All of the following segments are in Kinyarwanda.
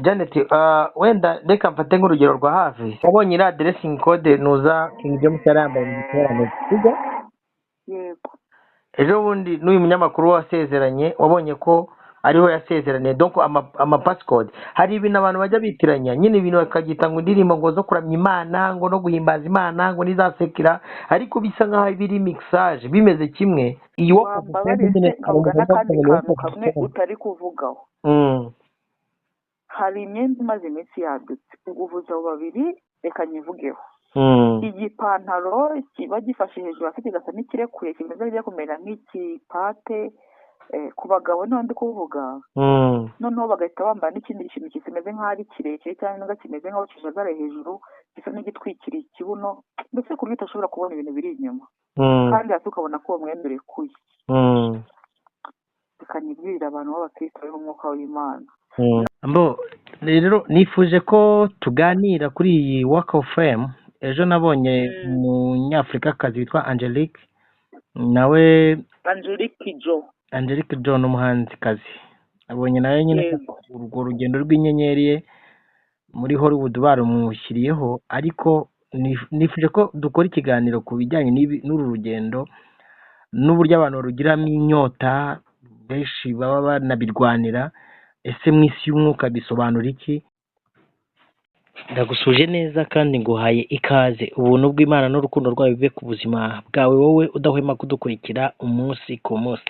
Janet, wenda reka mfate nk'urugero rwa hafi. Wabonye iriya dressing code nuza King James yari yambaye mu giterane, sibyo? yego Ejo bundi n'uyu munyamakuru wasezeranye wabonye ko ariho yasezeraniye, donc ama passcode. Hari ibintu abantu bajya bitiranya, nyine ibintu bakagita ngo indirimbo ngo zo kuramya Imana, ngo no guhimbaza Imana, ngo nizasekera, ariko bisa nkaho biri mixage, bimeze kimwe. Iyi wo wambabarire nkavuga n'akandi kantu kamwe utari kuvugaho. Hari imyenda imaze iminsi yadutse, uvuze abo babiri reka nyivugeho. Igipantaro kiba gifashe hejuru hasi kigasa n'ikirekuye kimeze nk'ijya kumera nk'ikipate ku bagabo niho ndi kuvuga, noneho bagahita bambara n'ikindi kintu kimeze nk'aho ari kirekire cyangwa kimeze nk'aho kijagaraye hejuru gisa n'igitwikiriye ikibuno, ndetse ku buryo utashobora kubona ibintu biri inyuma, kandi hasi ukabona ko uwo mwenda urekuye. Bikanyibwirira abantu b'abakristo b'umwuka w'Imana. Rero nifuje ko tuganira kuri iyi Walk of Fame. Ejo nabonye umunyafurikakazi witwa Angelique, nawe Angelique Jo ni umuhanzikazi. Abonye nawe nyine urwo rugendo rw'inyenyeri ye muri Hollywood barumushyiriyeho, ariko nifuje ko dukora ikiganiro ku bijyanye n'uru rugendo n'uburyo abantu barugiramo inyota, benshi baba banabirwanira. Ese mu isi y'umwuka bisobanura iki? Ndagusuje neza kandi nguhaye ikaze. Ubuntu bw'Imana n'urukundo rwayo bibe ku buzima bwawe wowe udahwema kudukurikira umunsi ku munsi.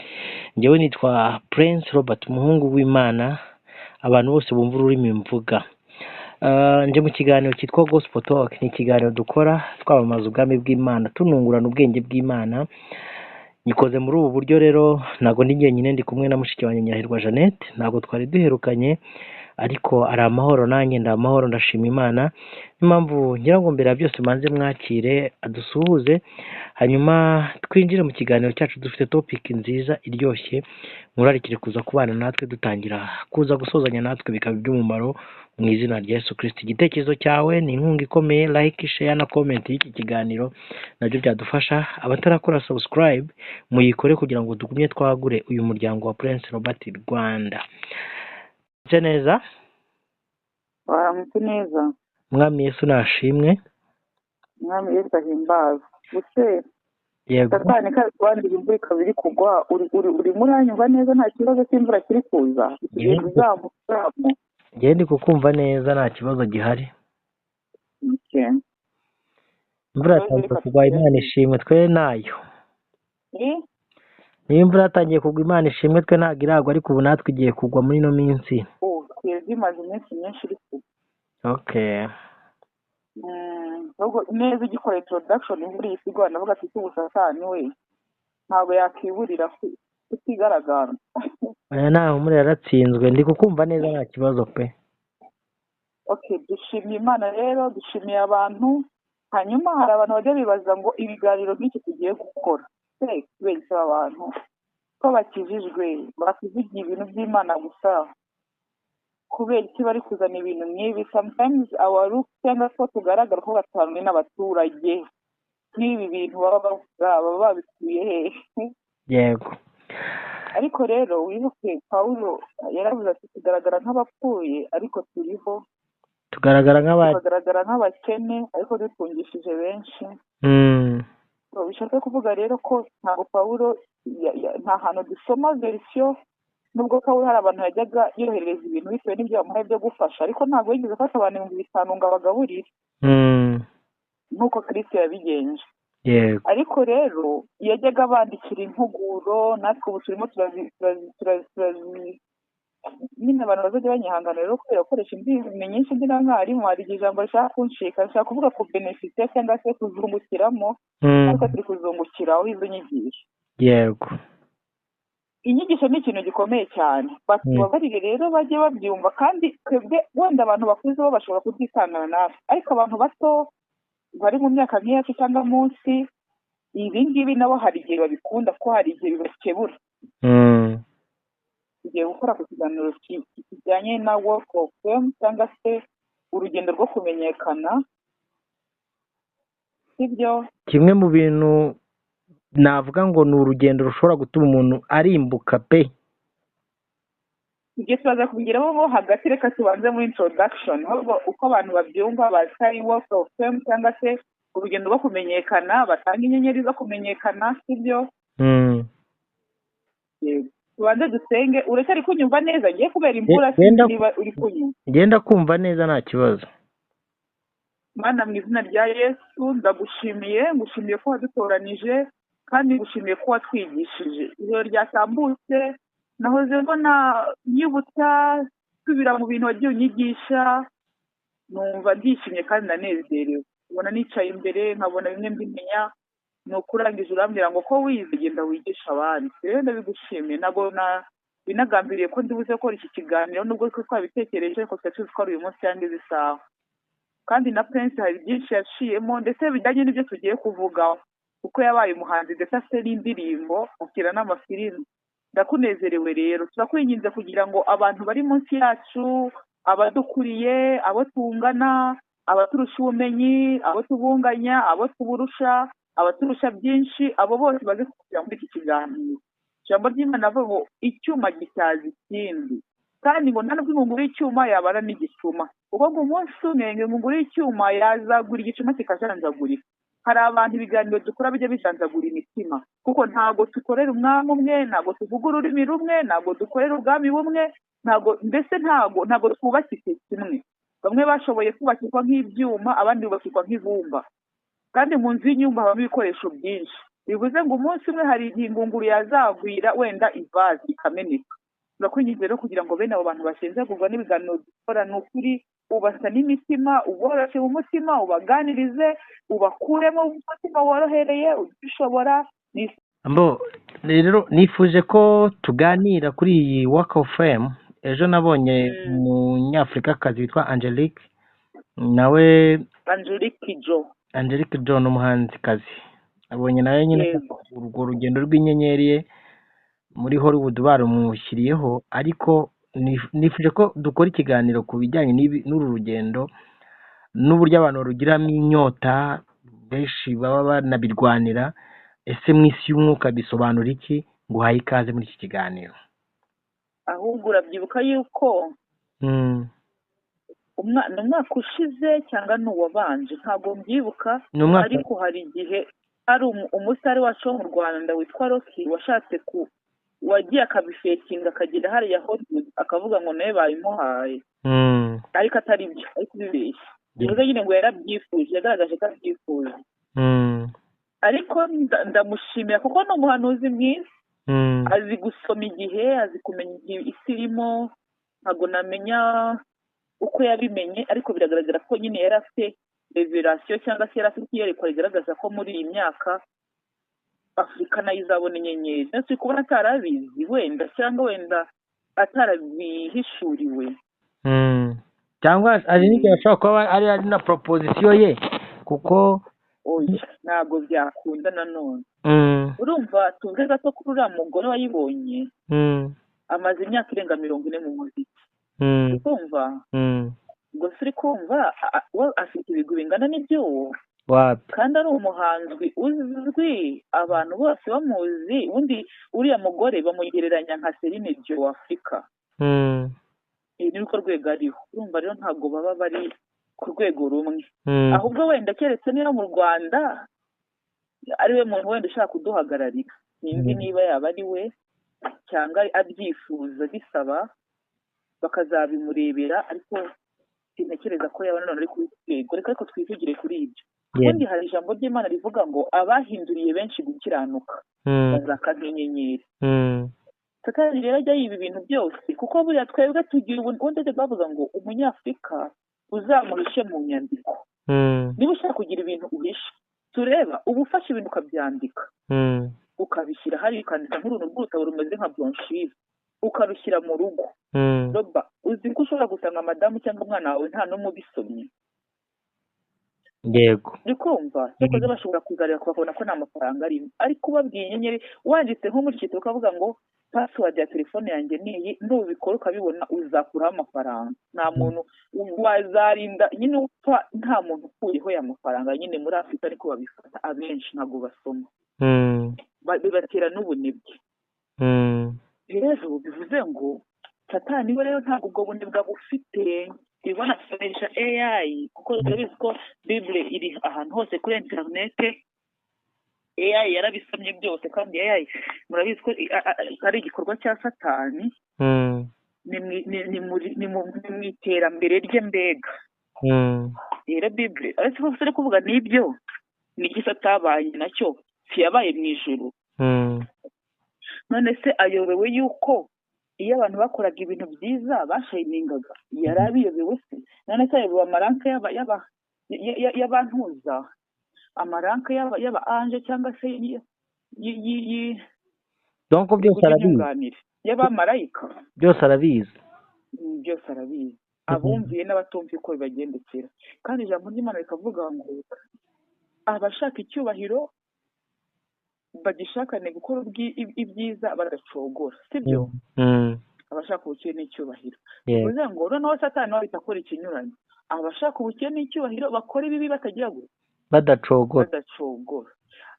Njyewe nitwa Prince Robert, umuhungu w'Imana abantu bose bumva ururimi mvuga. Nje mu kiganiro cyitwa Gospel Talk. Ni ikiganiro dukora twamamaza ubwami bw'Imana, tunungurana ubwenge bw'Imana. Nikoze muri ubu buryo rero, ntago ndi njyenyine, ndi kumwe na mushiki wanjye Nyirahirwa Jeannette. Ntago twari duherukanye, ariko ari amahoro, nanjye ndi amahoro, ndashima Imana. Impamvu ngira ngo mbere ya byose manze mwakire adusuhuze, hanyuma twinjire mu kiganiro cyacu. Dufite topic nziza iryoshye, murarikire kuza kubana natwe, dutangira kuza gusozanya natwe bikaba iby'umumaro mu izina rya Yesu Kristo. Igitekerezo cyawe ni inkunga ikomeye, like, share na comment y'iki kiganiro nabyo byadufasha. Abatarakora subscribe muyikore kugira ngo tugumye twagure uyu muryango wa Prince Robert Rwanda. Neza waramutse neza. Mwami Yesu nashimwe. Mwami Yesu ahimbaza. Buse yego Satani kari kwandira imvura ikaba iri kugwa, uri muranyumva neza? Nta kibazo cy'imvura kiri kuza? Ikigenda uzamuka. Njye ndi kukumva neza, nta kibazo gihari. Imvura yatangiye kugwa, Imana ishimwe, twe nayo. Niyo imvura yatangiye kugwa, Imana ishimwe, twe ntabwo iragwa, ariko ubu natwe igiye kugwa muri ino minsi. Twebwe imaze iminsi myinshi iri kugwa. Okay. Neza ugikora introduction imvura iyi sigwa, navuga ati ubu Satani we ntabwo yakwiburira kutigaragara. Naho umure yaratsinzwe, ndi kukumva neza, nta kibazo pe. Okay, dushimiye Imana rero, dushimiye abantu. Hanyuma hari abantu bajya bibaza ngo ibiganiro by'iki tugiye gukora benshi abantu ko bakijijwe bakivugiye ibintu by'Imana gusa, kubera iki bari kuzana ibintu nk'ibi? Sometimes our look cyangwa ko tugaragara ko batanzwe n'abaturage n'ibi bintu baba babikuye hehe? Yego. Ariko rero wibuke Pawulo yaravuze ati tugaragara nk'abapfuye ariko turiho, tugaragara nk'abakene ariko dutungishije benshi. Bishaka kuvuga rero ko ntabwo Pawulo nta hantu dusoma verisiyo, nubwo Pawulo hari abantu yajyaga yoherereza ibintu bitewe n'ibyo bamuhaye byo gufasha, ariko ntabwo yigeze afata abantu 5,000 ngo abagaburire nk'uko Kristo yabigenje. Yego. Ariko rero yajyaga bandikira impuguro, natwe ubu turimo nyine abantu bazajya banyihangana rero kubera gukoresha indimi nyinshi ndina mwarimu, hari ijambo rishaka kunshika, rishaka kuvuga ku benefite cyangwa se kuzungukiramo, ariko turi kuzungukiraho izo nyigisho. Yego. Inyigisho ni ikintu gikomeye cyane, batubabarire rero bajye babyumva, kandi twebwe wenda abantu bakuze bo bashobora kubyisangana natwe, ariko abantu bato bari mu myaka nk'iyacu cyangwa munsi, ibi ngibi nabo hari igihe babikunda, ko hari igihe bibakebura. Tugiye gukora ku kiganiro kijyanye na Walk of Fame cyangwa se urugendo rwo kumenyekana, sibyo? Kimwe mu bintu navuga ngo ni urugendo rushobora gutuma umuntu arimbuka pe. ibyo tubaza kubigeraho ngo hagati reka tubanze muri introduction ahubwo uko abantu babyumva batari walk of fame cyangwa se urugendo rwo kumenyekana batanga inyenyeri zo kumenyekana sibyo. Tubanze dusenge. Uracyari kunyumva neza? Ngiye kubera imvura sinzi niba uri kunyumva. Ngenda kumva neza nta kibazo. Mana mu izina rya Yesu ngushimiye ko wadutoranije kandi ngushimiye ko watwigishije. Ijoro ryatambutse nahoze mbona nyibutsa subira mu bintu wagiye unyigisha, numva ndishimye kandi ndanezerewe. Ubona nicaye imbere nkabona bimwe mbimenya, ni ukurangije urambwira ngo ko wize genda wigisha abandi. Rero ndabigushimiye, ntabwo binagambiriye ko ndibuze gukora iki kiganiro nubwo twabitekereje ko tuzi ko ari uyu munsi cyangwa izi saha. Kandi na Prince hari byinshi yaciyemo ndetse bijyanye n'ibyo tugiye kuvugaho kuko yabaye umuhanzi ndetse afite n'indirimbo akira n'amafilimi. Ndakunezerewe rero, turakwinginze kugira ngo abantu bari munsi yacu, abadukuriye, abo tungana, abaturusha ubumenyi, abo tubunganya, abo tuburusha, abaturusha byinshi, abo bose baze kugira muri iki kiganiro. Ijambo ry'Imana avuga ngo icyuma gityaza ikindi, kandi ngo nta nubwo ingunguru y'icyuma yabara n'igicuma. Ubwo ngo umunsi umwe ingunguru y'icyuma yazagura igicuma kikajanjagurika. Hari abantu ibiganiro dukora bijya bijanjagura imitima kuko ntabwo dukorera umwami umwe, ntabwo tuvuga ururimi rumwe, ntabwo dukorera ubwami bumwe, ntabwo twubakitse kimwe. Bamwe bashoboye kubakirwa nk'ibyuma, abandi bubakirwa nk'ibumba, kandi mu nzu y'inyumba habamo ibikoresho byinshi. Bivuze ngo umunsi umwe hari ingunguru yazagwira wenda ivazi ikameneka. Turakwinginze rero kugira ngo bene abo bantu bashenzagurwa n'ibiganiro dukora ni ukuri ubasa n'imitima, uboroshye mu mutima, ubaganirize, ubakuremo umutima worohereye ubishobora. Rero nifuje ko tuganira kuri iyi Walk of Fame. Ejo nabonye umunyafurikakazi witwa Angelique, nawe Angelique Jo ni umuhanzikazi. Abonye nawe nyine urwo rugendo rw'inyenyeri ye muri Hollywood barumushyiriyeho, ariko nifuje ko dukora ikiganiro ku bijyanye n'uru rugendo n'uburyo abantu barugiramo inyota, benshi baba banabirwanira. Ese mu isi y'umwuka bisobanura iki? Nguhaye ikaze muri iki kiganiro. Ahubwo urabyibuka yuko umwaka ushize cyangwa n'uwabanje ntabwo mbyibuka, ariko hari igihe hari umusare wacu wo mu Rwanda witwa Rocky washatse wagiye akabifekinga akagera hariya Hollywood akavuga ngo nawe bayimuhaye, ariko atari byo, ariko bibeshya. Bivuze nyine ngo yarabyifuje, yagaragaje ko abyifuje. Ariko ndamushimira kuko ni umuhanuzi mwiza, azi gusoma igihe, azi kumenya igihe isi irimo. Ntabwo namenya uko yabimenye, ariko biragaragara ko nyine yari afite revelation cyangwa se yari afite iyerekwa rigaragaza ko muri iyi myaka Afurika nayo izabona inyenyeri. Ndetse kubona atarabizi wenda cyangwa wenda atarabihishuriwe, cyangwa ari n'igihe ashobora kuba ari na proposition ye, kuko ntabwo byakunda nanone. Urumva tuvuge gato kuri uriya mugore wayibonye amaze imyaka irenga 40 mu muziki. Urumva ubwo turi kumva afite ibigwi bingana n'ibyo, kandi ari umuhanzi uzwi, abantu bose bamuzi. Undi uriya mugore bamugereranya nka Celine Dion wa Afurika. Ni uko rwego ariho. Urumva rero ntabwo baba bari ku rwego rumwe, ahubwo wenda keretse niba mu Rwanda ariwe muntu wenda ushaka kuduhagararira. Sinzi niba yaba ari we cyangwa abyifuza bisaba bakazabimurebera, ariko sintekereza ko yaba nanone ari ku rwego. Reka twivugire kuri ibyo. Ubundi hari ijambo ry'Imana rivuga ngo abahinduriye benshi gukiranuka bazaka nk'inyenyeri. Satani rero ajya yiba ibintu byose, kuko buriya twebwe tugira ubundi bavuga ngo umunyafurika uzamuhishe mu nyandiko. Niba ushaka kugira ibintu uhishe, tureba uba ufashe ibintu ukabyandika, ukabishyira hari ukandika nk'uruntu rw'urutabo rumeze nka bronchire, ukarushyira mu rugo. Roba uzi ko ushobora gusanga madamu cyangwa umwana wawe nta n'umwe ubisomye. Yego, uri kumva cyakoze bashobora kugarira bakabona ko nta mafaranga arimo, ariko ubabwiye inyenyeri wanditse nko muri kiti ukavuga ngo password ya telefone yanjye niyi, nubikora ukabibona uzakuraho amafaranga. Nta muntu wazarinda nyine upfa nta muntu ukuyeho ya mafaranga. Nyine muri Afurika ariko babifata abenshi ntabwo basoma, bibatera n'ubunebwe. Rero bivuze ngo satani we rero ntabwo ubwo bunebwe bufite ibona akoresha AI kuko turabizi ko Bible iri ahantu hose kuri interinete. AI yarabisomye byose kandi AI murabizi ko ari igikorwa cya satani. ni mu iterambere rye mbega. Rero Bible ariko se kuvuga nibyo niki satabaye nacyo siyabaye mu ijuru. None se ayobewe yuko iyo abantu bakoraga ibintu byiza bashayiningaga yarabiyobewe se? None se ayobewe amaranka y'abantuza amaranka y'aba anje cyangwa se donc byose arabizi y'abamarayika byose arabizi abumviye n'abatumviye uko bibagendekera. kandi ijambo ry'Imana rikavuga ngo abashaka icyubahiro bagishakane gukora ibyiza badacogora, sibyo? Abashaka ubukire n'icyubahiro bivuze ngo noneho satani nawe bitakora ikinyuranye. Abashaka ubukire n'icyubahiro bakora ibibi batagira ngo badacogora.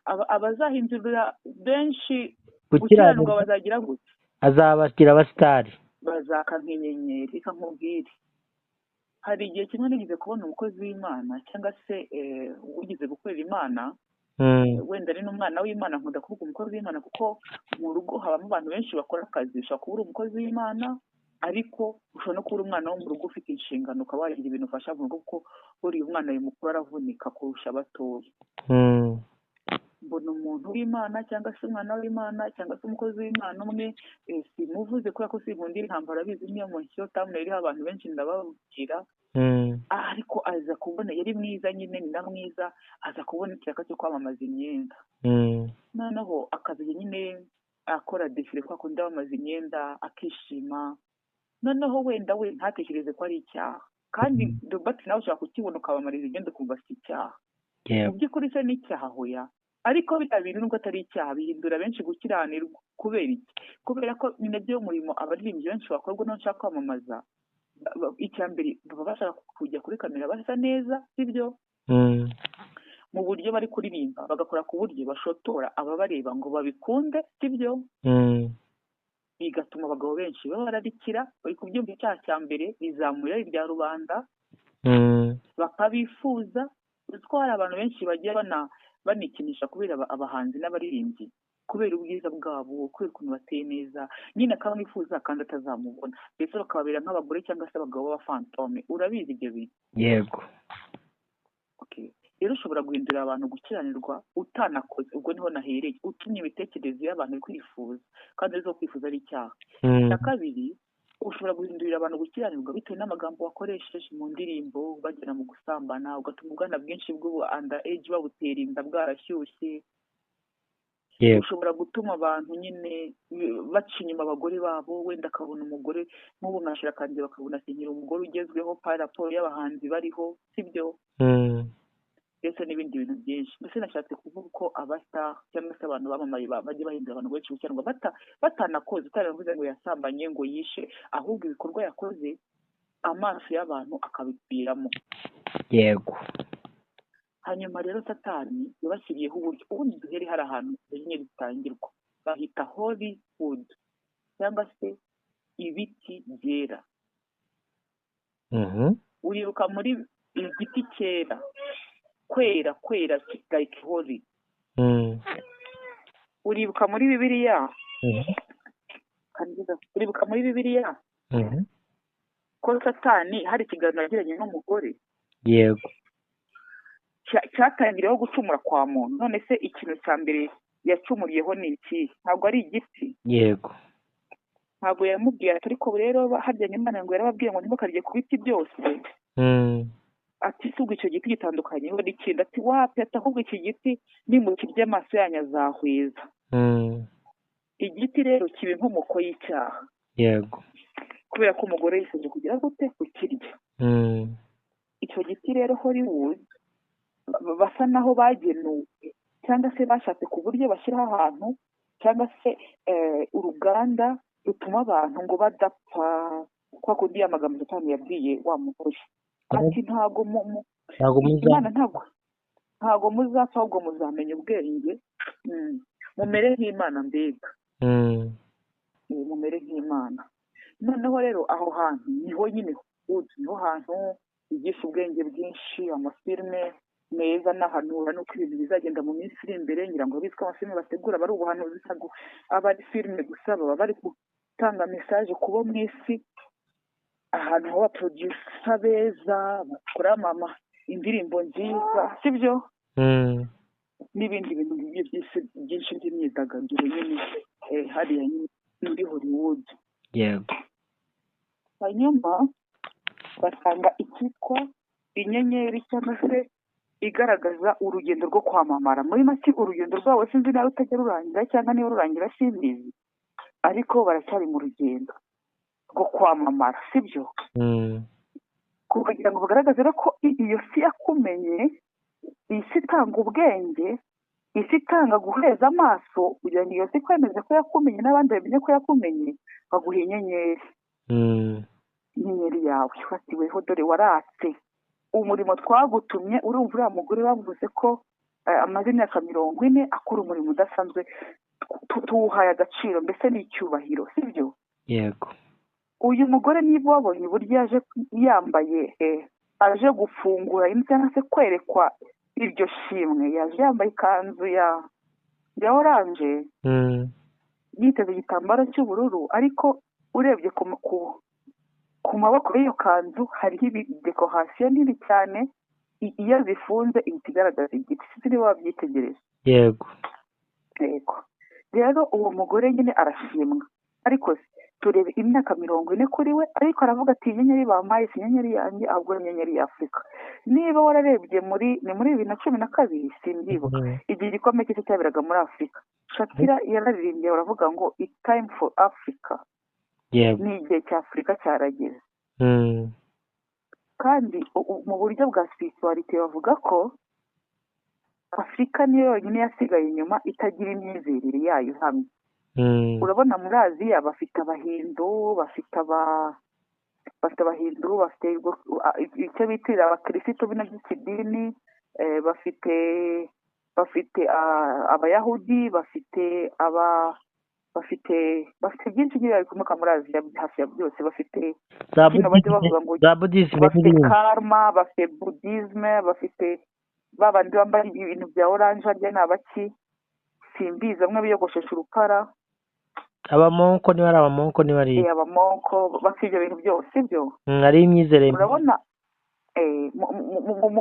Abazahindurira benshi gukiranirwa bazagira gute? azabashyira abasitari, bazaka nk'inyenyeri. Reka nkubwire, hari igihe kimwe nigeze kubona umukozi w'Imana cyangwa se ugize gukorera Imana, wenda ari n'umwana w'Imana. Nkunda kuvuga umukozi w'Imana kuko mu rugo habamo abantu benshi bakora akazi. Ushobora kuba uri umukozi w'Imana ariko ushobora no kuba umwana wo mu rugo ufite inshingano ukaba wagira ibintu ufasha mu rugo kuko buriya umwana mukuru aravunika kurusha abatoya. Mbona umuntu w'Imana cyangwa se umwana w'Imana cyangwa se umukozi w'Imana umwe, simuvuze kubera ko sinkundira intambara, abizi niyo munsi tamwe iriho abantu benshi ndababwira. Ariko aza kubona yari mwiza, nyine ni na mwiza, aza kubona icyaka cyo kwamamaza imyenda. Noneho akazajya nyine akora defile kwa kundi bamaze imyenda akishima. Noneho wenda we ntatekereze ko ari icyaha, kandi Robert nawe ushaka kukibona ukabamariza igenda ukumva si icyaha. Mu by'ukuri se ni icyaha hoya, ariko biriya bintu nubwo atari icyaha bihindura benshi gukiranirwa. Kubera iki? Kubera ko ni nabyo umurimo abaririmbyi benshi bakorwa n'abashaka kwamamaza. Icya mbere baba bashaka kujya kuri kamera basa neza, sibyo? Mu buryo bari kuririmba bagakora ku buryo bashotora ababareba ngo babikunde, sibyo? Bigatuma abagabo benshi baba bararikira, bari kubyumva. Icyaha cya mbere bizamura irya rubanda, bakabifuza. Ko hari abantu benshi bagiye banikinisha kubera abahanzi n'abaririmbyi, kubera ubwiza bwabo, kubera ukuntu bateye neza, nyine akamwifuza kandi atazamubona, ndetse bakababera nk'abagore cyangwa se abagabo b'abafantome. Urabizi ibyo bintu? Yego. Rero ushobora guhindurira abantu gukiranirwa utanakoze. Ubwo niho nahereye, utumye imitekerereze y'abantu kwifuza, kandi arizo kwifuza ari icyaha. Icya kabiri, ushobora guhindurira abantu gukiranirwa bitewe n'amagambo wakoresheje mu ndirimbo, bagera mu gusambana, ugatuma ubwana bwinshi bw'ubu under age babutera inda bwarashyushye. Ushobora gutuma abantu nyine baca inyuma abagore babo, wenda akabona umugore nk'ubu mwashira kandi bakabona asinyira umugore ugezweho pa raporo y'abahanzi bariho, sibyo? Ndetse n'ibindi bintu byinshi. Mbese nashatse kuvuga ko abasta cyangwa se abantu bamamaye bajye bahindura abantu benshi gukiranirwa batanakoze, utaravuze ngo yasambanye ngo yishe, ahubwo ibikorwa yakoze amaso y'abantu akabipiramo. Yego. Hanyuma rero satani yabashyiriyeho uburyo. Ubundi duhere hari ahantu enyenyeri zitangirwa bahita Hollywood cyangwa se ibiti byera. Uribuka muri igiti cyera kwera like holy. Uribuka muri Bibiliya? Uribuka muri Bibiliya ko satani hari ikiganiro yagiranye n'umugore? Yego. Cyatangiriyeho gucumura kwa muntu. None se ikintu cya mbere yacumuriyeho ni iki? Ntabwo ari igiti. Yego. Ntabwo yamubwiye ati ariko rero harya Imana ngo yarababwiye ngo ntimukarye ku biti byose. Ati subwo icyo giti gitandukanyeho n'ikindi. Ati wapi, atahubwo iki giti nimukirya amaso yanyu azahweza. Igiti rero kiba inkomoko y'icyaha. Yego. Kubera ko umugore yifuza kugira gute kukirya. Icyo giti rero Hollywood basa naho bagenuwe cyangwa se bashatse ku buryo bashyiraho ahantu cyangwa se uruganda rutuma abantu ngo badapfa. Kwa kundi amagambo satani yabwiye wa mugore ati ntago muzapfa ahubwo muzamenya ubwenge, mumere nk'Imana mbega. Mumere nk'Imana. noneho rero aho hantu niho nyine niho hantu higisha ubwenge bwinshi, amafilime meza n'ahanura n'uko ibintu bizagenda mu minsi iri imbere. ngira ngo bizwi ko amafilime bategura bari ubuhanuzi aba ari filime gusa, baba bari gutanga mesaje ku bo mu isi, ahantu ho abaproducer beza bakora indirimbo nziza, sibyo n'ibindi bintu byinshi by'imyidagaduro nyine hariya nyine muri Hollywood. yego. hanyuma basanga icyitwa inyenyeri cyangwa se igaragaza urugendo rwo kwamamara. muri make urugendo rwabo sinzi nawe utajya rurangira cyangwa niba rurangira simbizi, ariko baracyari mu rugendo rwo kwamamara, sibyo? kugira ngo bagaragaze ko iyo si yakumenye, isi itanga ubwenge, isi itanga guheza amaso, kugira ngo iyo si kwemeze ko yakumenye n'abandi bamenye ko yakumenye, baguha inyenyeri. inyenyeri yawe ifatiweho, dore waratse umurimo twagutumye. urumva uriya mugore bavuze ko amaze imyaka 40 akora umurimo udasanzwe, tuwuhaye agaciro, mbese n'icyubahiro, sibyo? yego. uyu mugore niba wabonye uburyo yaje yambaye, aje gufungura cyangwa se kwerekwa iryo shimwe, yaje yambaye ikanzu ya oranje, yiteze igitambaro cy'ubururu, ariko urebye ku maboko y'iyo kanzu hariho dekorasiyo nini cyane, iyo zifunze ihita igaragaza igiti. sinzi niba wabyitegereje. yego. rero uwo mugore nyine arashimwa, ariko turebe imyaka 40 kuri we, ariko aravuga ati inyenyeri bampaye si inyenyeri yanjye, ahubwo ni inyenyeri ya Afurika. niba wararebye muri 2012 simbyibuka, igihe igikombe cy'isi cyaberaga muri Afurika, Shakira yararirimbye baravuga ngo it's time for Africa. ni igihe cya Afurika cyarageze. kandi mu buryo bwa spirituality bavuga ko Afurika niyo yonyine yasigaye inyuma itagira imyizerere yayo hamwe. urabona muri Aziya bafite abahindu, bafite icyo bitirira abakirisitu bino by'ikidini, bafite abayahudi, bafite byinshi bikomoka muri Aziya, hafi ya byose bafite kino bajya bavuga ngo bafite karma, bafite budisme, bafite babandi bambara ibintu bya oranje, harya ni abaki simbizi, bamwe biyogoshesha urupara. abamonko niba ari abamonko niba ari abamonko, bafite ibyo bintu byose, ibyo ari imyizerere. urabona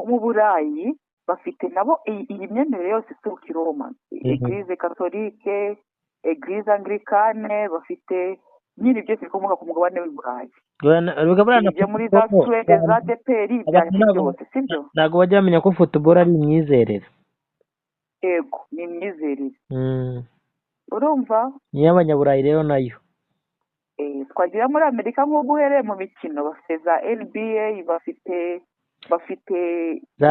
mu Burayi bafite nabo iyi myemerere yose ituruka i Roma, Eglise Catholique, Eglise Anglicane, bafite nyiri byose bikomoka ku mugabane w'i Burayi. ibyo muri za Suwede, za Deperi, ibyo byose, sibyo? ntabwo bajya bamenya ko football ari imyizerere. yego, ni imyizerere. urumva niyo abanyaburayi rero nayo. twagira muri Amerika nk'ubu uhereye mu mikino bafite za NBA, bafite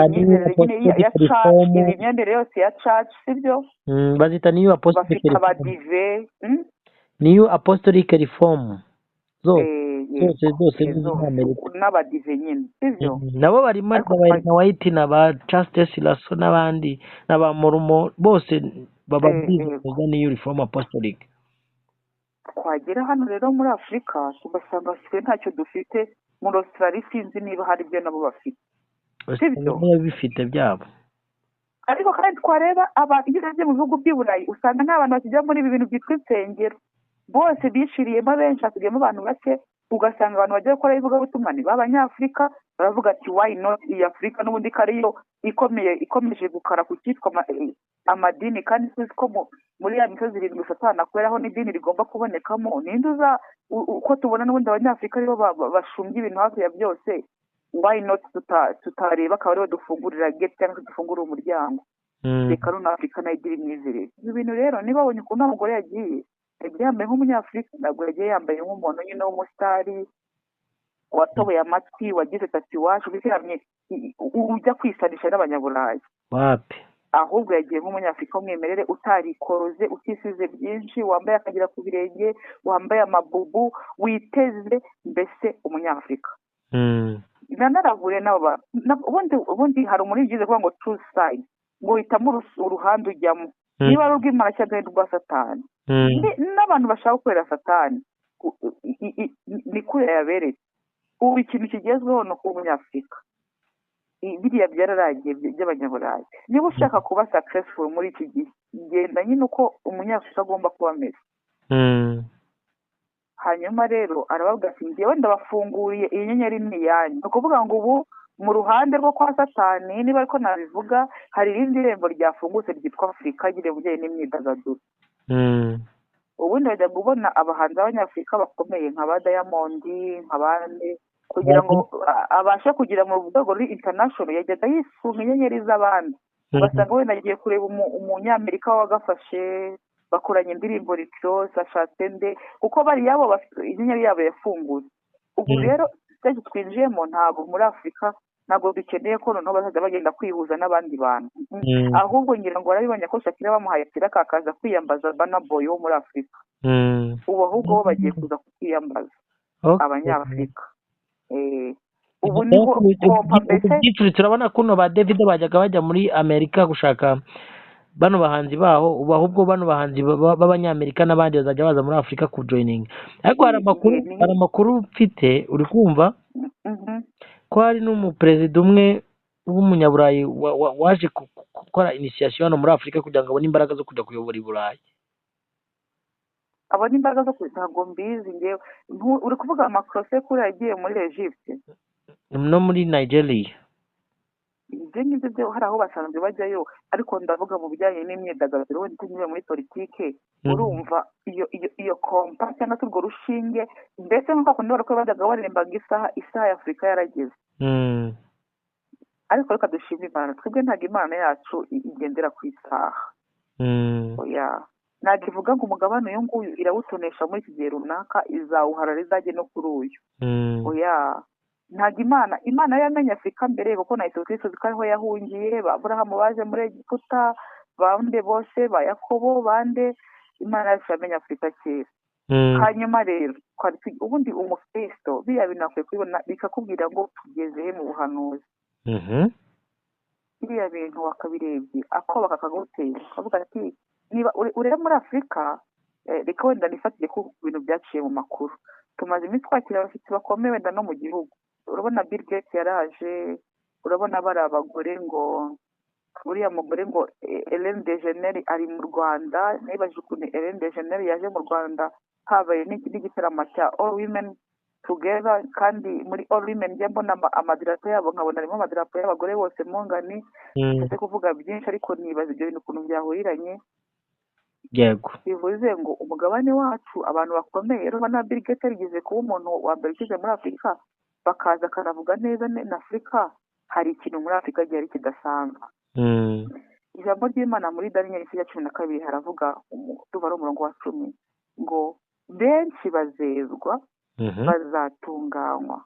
imyizerere nyine ya church, imyendere yose ya church, sibyo? bazita New Apostolic Reform. bafite abadive, New Apostolic Reform zose n'abadive nyine, sibyo? nabo barimo na White na ba Justice Lasso n'abandi n'abamorumo bose baba bivuga New Reform Apostolic. twagera hano rero muri Afurika tugasanga ntacyo dufite. muri Australia sinzi niba hari ibyo nabo bafite, sibyo? bifite byabo. ariko kandi twareba iyo urebye mu bihugu by'i Burayi usanga nta bantu bakijya muri ibi bintu byitwa insengero, bose bishiriyemo, benshi hasigayemo abantu bake, ugasanga abantu bagiye gukora ivugabutumwa ni b'Abanyafurika. baravuga ati why not iyi Afurika n'ubundi ko ariyo ikomeje gukara ku cyitwa amadini, kandi tuzi ko muri ya misozi 7 Satani akoreraho n'idini rigomba kubonekamo. ninde uko tubona n'ubundi Abanyafurika aribo bashumbye ibintu hafi ya byose, why not tutareba akaba ariho dufungurira gate cyangwa dufungura umuryango? reka runa Afurika nayo igira imyizerere. ibi bintu rero niba abonye ukuntu umugore yagiye yambaye nk'Umunyafurika, ntabwo yagiye yambaye nk'umuntu nyine w'umusitari watoboye amatwi, wagize tatuwaje, biramye ujya kwisanisha n'Abanyaburayi. wapi? ahubwo yagiye nk'Umunyafurika w'umwimerere, utarikoroze, utisize byinshi, wambaye akagera ku birenge, wambaye amabubu, witeze, mbese Umunyafurika. naravuye nabo ubundi hari umuntu yigize kuvuga ngo two side, ngo uhitamo uruhande ujyamo, niba ari urw'Imana cyangwa urwa Satani. n'abantu bashaka gukorera Satani ni kure yaberetse. Ubu ikintu kigezweho ni uko umunyafurika biriya byararangiye by'abanyaburayi. Niba ushaka kuba successful muri iki gihe genda nyine uko umunyafurika agomba kuba ameze. Hanyuma rero arabavuga ati njyewe ndabafunguriye iyi nyenyeri ni iyanyu. Ni ukuvuga ngo ubu mu ruhande rwo kwa Satani niba ariko nabivuga hari irindi rembo ryafungutse ryitwa Afurika nyine mu bijyanye n'imyidagaduro. Ubundi bajya kubona abahanzi b'abanyafurika bakomeye nka ba Diamond nka bande kugira ngo abashe kugira mu rwego ruri international yagenda yisunga inyenyeri z'abandi. Ugasanga wenda agiye kureba umunyamerika wagafashe bakoranye indirimbo Rick-Ross ashatse nde kuko bari yabo bafite inyenyeri yabo yafungutse. Ubu rero stage twinjiyemo ntabwo muri Afurika ntabwo dukeneye ko noneho bazajya bagenda kwihuza n'abandi bantu, ahubwo ngira ngo barabibonye ko Shakira bamuhaye kiraka akaza kwiyambaza Burna Boy wo muri Afurika. Ubu ahubwo bo bagiye kuza kwiyambaza abanyafurika. Ubu niho kompa mbese turabona kuno ba David bajyaga bajya muri Amerika gushaka bano bahanzi baho, ubu ahubwo bano bahanzi b'abanyamerika n'abandi bazajya baza muri Afurika ku joining. Ariko hari amakuru mfite uri kumva ko hari n'umuperezida umwe w'umunyaburayi waje gukora initiation hano muri Afurika kugira ngo abone imbaraga zo kujya kuyobora i Burayi. Abona imbaraga zo kujya, ntabwo mbizi ngewe. Uri kuvuga Macron kuri yagiye muri Egypte no muri Nigeria. ibyo ngibyo byo hari aho basanzwe bajyayo, ariko ndavuga mu bijyanye n'imyidagaduro wenda tunyuze muri politike. Urumva iyo kompa cyangwa se urwo rushinge mbese nk'uko bakunda ko bajyaga barembaga isaha ya Afurika yarageze. Ariko reka dushime Imana, twebwe ntabwo Imana yacu igendera ku isaha. Ntabwo ivuga ngo umugabane uyu nguyu irawutonesha muri iki gihe runaka izawuharara izajye no kuri uyu. Ntabwo Imana yamenye Afurika mbere kuko na Yesu Kristo ko ariho yahungiye, ba Aburahamu baje muri Egiputa, bande bose ba Yakobo bande, Imana yacu yamenye Afurika kera. Hanyuma rero ubundi umukristo biriya bintu akwiye kubibona bikakubwira ngo tugeze mu buhanuzi. Biriya bintu wakabirebye ako bakakagutera ukavuga ati niba ureba muri Afurika reka wenda nifatire ku bintu byaciye mu makuru. Tumaze iminsi twakira abashyitsi bakomeye wenda no mu gihugu. Urabona Bill Gates yaraje, urabona bari abagore ngo uriya mugore ngo Ellen DeGeneres ari mu Rwanda. Nibaje ukuntu Ellen DeGeneres yaje mu Rwanda habaye n'igitaramo cya All Women Together, kandi muri All Women njye mbona amadarapo yabo nkabona harimo amadarapo y'abagore bose mu ngani. Ndetse kuvuga byinshi ariko nibaza ibyo bintu ukuntu byahuriranye. Yego, bivuze ngo umugabane wacu abantu bakomeye rero na Bill Gates yarigeze kuba umuntu wa mbere ukize muri Afurika, bakaza akanavuga neza na Afurika hari ikintu muri Afurika gihari kidasanzwe. Ijambo ry'Imana muri Daniel 12 haravuga tuva ari umurongo wa 10 ngo benshi bazezwa bazatunganywa,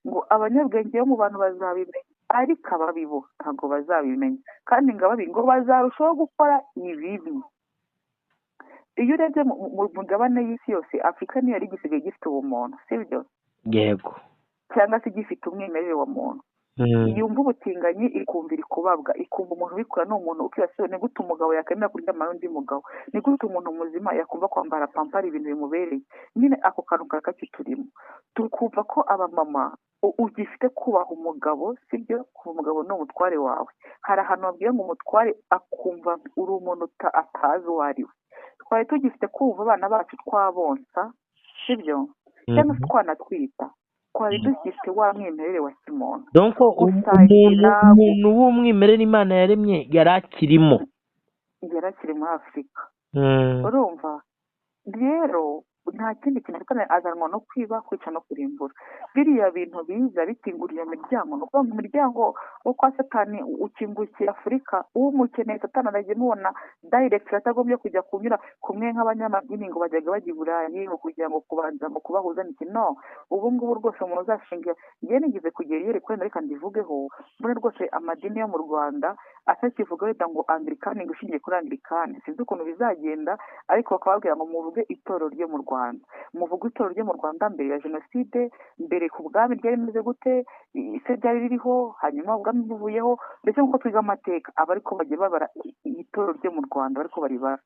ngo abanyabwenge bo mu bantu bazabimenya ariko ababibo ntabwo bazabimenya, kandi ngo ababi ngo bazarushaho gukora ibibi. Iyo urebye mu mugabane y'isi yose Afurika niyo yari igisigaye gifite ubumuntu, sibyo? Yego. Cyangwa se gifite umwimerere wa muntu. Yumva ubutinganyi ikumva iri kubabwa, ikumva umuntu ubikora ni umuntu ukibasiwe. Ni gute umugabo yakwemera kuryamana n'undi mugabo? Ni gute umuntu muzima yakumva kwambara pampari ibintu bimubereye? Nyine ako kantu kakakiturimo. Tukumva ko abamama ugifite kubaha umugabo, sibyo? Kuba umugabo ni umutware wawe. Hari ahantu babwiye ngo umutware akumva uri umuntu atazi uwo ari we. Twari tugifite kumva abana bacu twabonsa, sibyo? Cyangwa se twanatwita. Twari dufite wa mwimerere wa kimuntu. Donc umuntu w'umwimerere Imana yaremye yarakirimo muri Afurika. Urumva rero nta kindi kintu kandi azanwa no kwiba, kwica no kurimbura. Biriya bintu biza bitinguriye imiryango, no kuvuga umuryango wo kwa Satani ukingukira Afurika. Umukeneye Satani aragiye mubona direct atagombye kujya kunyura kumwe nk'abanyamadini ngo bajyaga bajya i Burayi kugira ngo kubanza ngo kubahuza n'iki. No, ubu ngubu rwose umuntu uzashinga ngiye nigeze kugera iyo reka reka ndivugeho muri rwose amadini yo mu Rwanda atakivuga wenda ngo Anglikani ngo ushingiye kuri Anglikani, sinzi ukuntu bizagenda, ariko bakababwira ngo muvuge itorero ryo mu Rwanda, muvuge itorero ryo mu Rwanda mbere ya Jenoside, mbere ku bwami ryari rimeze gute, ise ryari ririho, hanyuma ubwami buvuyeho, mbese nk'uko twiga amateka aba ariko bagiye babara itorero ryo mu Rwanda ariko baribara.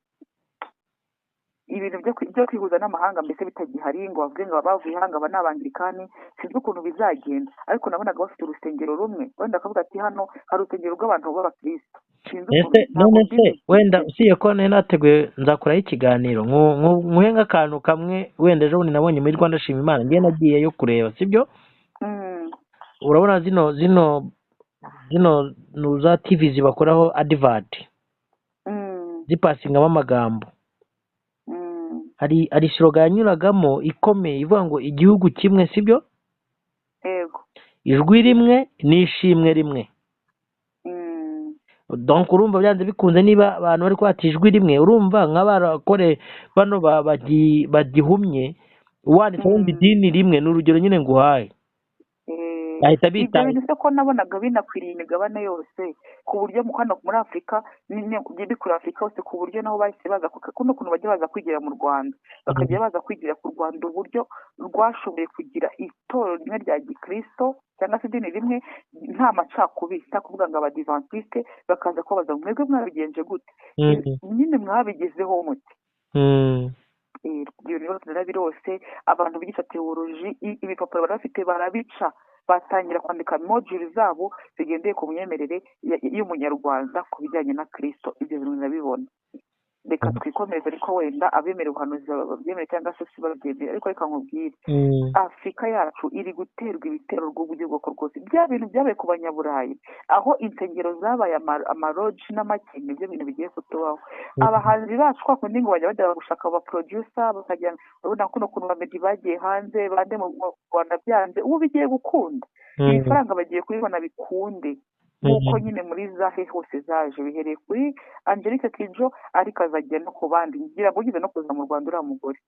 ibintu byo kwihuza n'amahanga mbese bitagihari ngo bavuge ngo bavuye ihanga aba ni abangirikani, sinzi ukuntu bizagenda, ariko nabonaga bafite urusengero rumwe, wenda akavuga ati hano hari urusengero rw'abantu b'abakristo. none se wenda usiye ko nari nateguye nzakuraho ikiganiro nkuhe nk'akantu kamwe, wenda ejo bundi nabonye muri Rwanda Shima Imana ngiye nagiyeyo kureba, sibyo? Urabona zino za TV zibakoraho advert zipasingamo amagambo, hari slogan yanyuragamo ikomeye ivuga ngo igihugu kimwe, sibyo? Yego. Ijwi rimwe n'ishimwe rimwe. Donc urumva byanze bikunze niba abantu bari kwata ijwi rimwe, urumva nk'abarakore bano bagihumye wanditse wumva idini rimwe, ni urugero nyine nguhaye, ahita bita ibyo bintu ko nabonaga binakwiriye imigabane yose, ku buryo hano muri Afurika biri kuri Afurika hose, ku buryo naho bahise baza kuno kuntu bajya baza kwigira mu Rwanda, bakajya baza kwigira ku Rwanda uburyo rwashoboye kugira itorero rimwe rya gikristo cyangwa se idini rimwe nta macakubiri, nta kuvuga ngo abadivantisite bakaza kubaza mwebwe mwabigenje gute, nyine mwabigezeho muti. Ibyo rero narabirose, abantu bigisha teoloji, ibipapuro bari bafite barabica, batangira kwandika module zabo zigendeye ku myemerere y'umunyarwanda ku bijyanye na Kristo. Ibyo bintu nabibona. Reka twikomeze, ariko wenda abemera ubuhanuzi babyemere cyangwa se babyemere, ariko reka nkubwire, Afurika yacu iri guterwa ibitero rw'ubwoko bwose. Bya bintu byabaye ku banyaburayi, aho insengero zabaye amaroji n'amakini, ibyo bintu bigiye kutubaho. Abahanzi bacu kwa kundi ngo bajya gushaka aba producer, bakajya urabona kuno kuntu bamedi bagiye hanze, bande mu Rwanda byanze, ubu bigiye gukunda. Ibifaranga bagiye kubibona bikunde, nuko nyine muri zahe hose zaje, bihereye kuri Angelique Kidjo ariko azajya no ku bandi, ngira ngo ugize no kuza mu Rwanda uriya mugore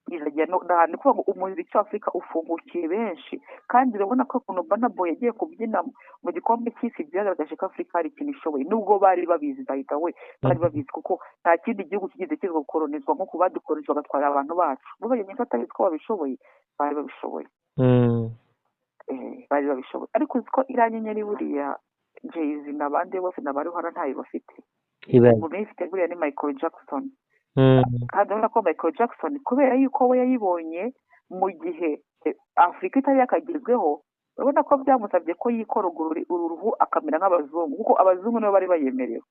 izajya n'ahantu, kuvuga ngo umuziki wa Afurika ufungukiye benshi, kandi urabona ko ukuntu Burna Boy yagiye kubyina mu gikombe cy'isi byagaragaje ko Afurika hari ikintu ishoboye, nubwo bari babizi bahita bari babizi, kuko nta kindi gihugu kigeze kiza gukolonizwa nk'uko badukolonizwa bagatwara abantu bacu, bo bagenda batabizi ko babishoboye, bari babishoboye. Bari babishoboye, ariko uzi ko iriya nyenyeri buriya Jay-Z n'abandi bose n'abaruhara ntayo bafite, umuntu uyifite buriya ni Michael Jackson. Kandi urabona ko Michael Jackson kubera yuko we yayibonye mu gihe Afurika itari yakagezweho, urabona ko byamusabye ko yikora uru ruhu akamera nk'abazungu, kuko abazungu nibo bari bayemerewe.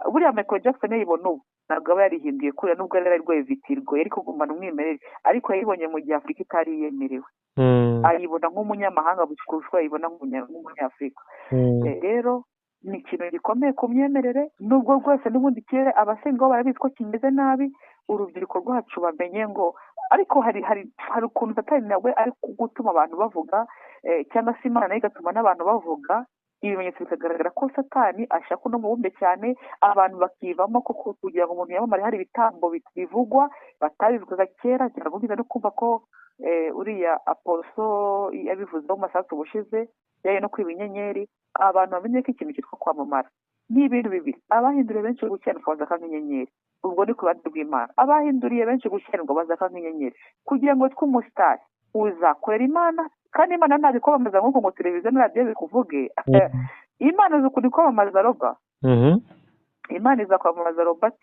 Buriya Michael Jackson yayibona ubu ntabwo aba yarihinduye kuriya, nubwo yari arwaye vitirgo yari kugumana umwimerere, ariko yayibonye mu gihe Afurika itari yemerewe, ayibona nk'umunyamahanga kurusha ayibona nk'umunyafurika. Rero ni ikintu gikomeye ku myemerere, nubwo rwose n'ubundi kera abasenga barabizi ko kimeze nabi, urubyiruko rwacu bamenye ngo, ariko hari ukuntu Satani nawe ari gutuma abantu bavuga, cyangwa se Imana nayo igatuma n'abantu bavuga, ibimenyetso bikagaragara ko Satani ashaka uno mubumbe cyane, abantu bakivamo kuko kugira ngo umuntu yamamare hari ibitambo bivugwa batabivugaga kera. Cyangwa ngo no kumva ko uriya Aposo yabivuzeho mu masasu ubushize yaje no kwiba inyenyeri, abantu bamenye ko ikintu cyitwa kwamamara ni ibintu bibiri. Abahinduriye benshi gukiranirwa baza nk'inyenyeri, ubwo ni ku ruhande rw'Imana. Abahinduriye benshi gukiranirwa baza nk'inyenyeri, kugira ngo twe umusitari uzakorera Imana, kandi Imana ntabwo ikwamamaza nk'uko ngo televiziyo na radiyo bikuvuge. Imana izi ukuntu ikwamamaza Roba. Imana izakwamamaza Robert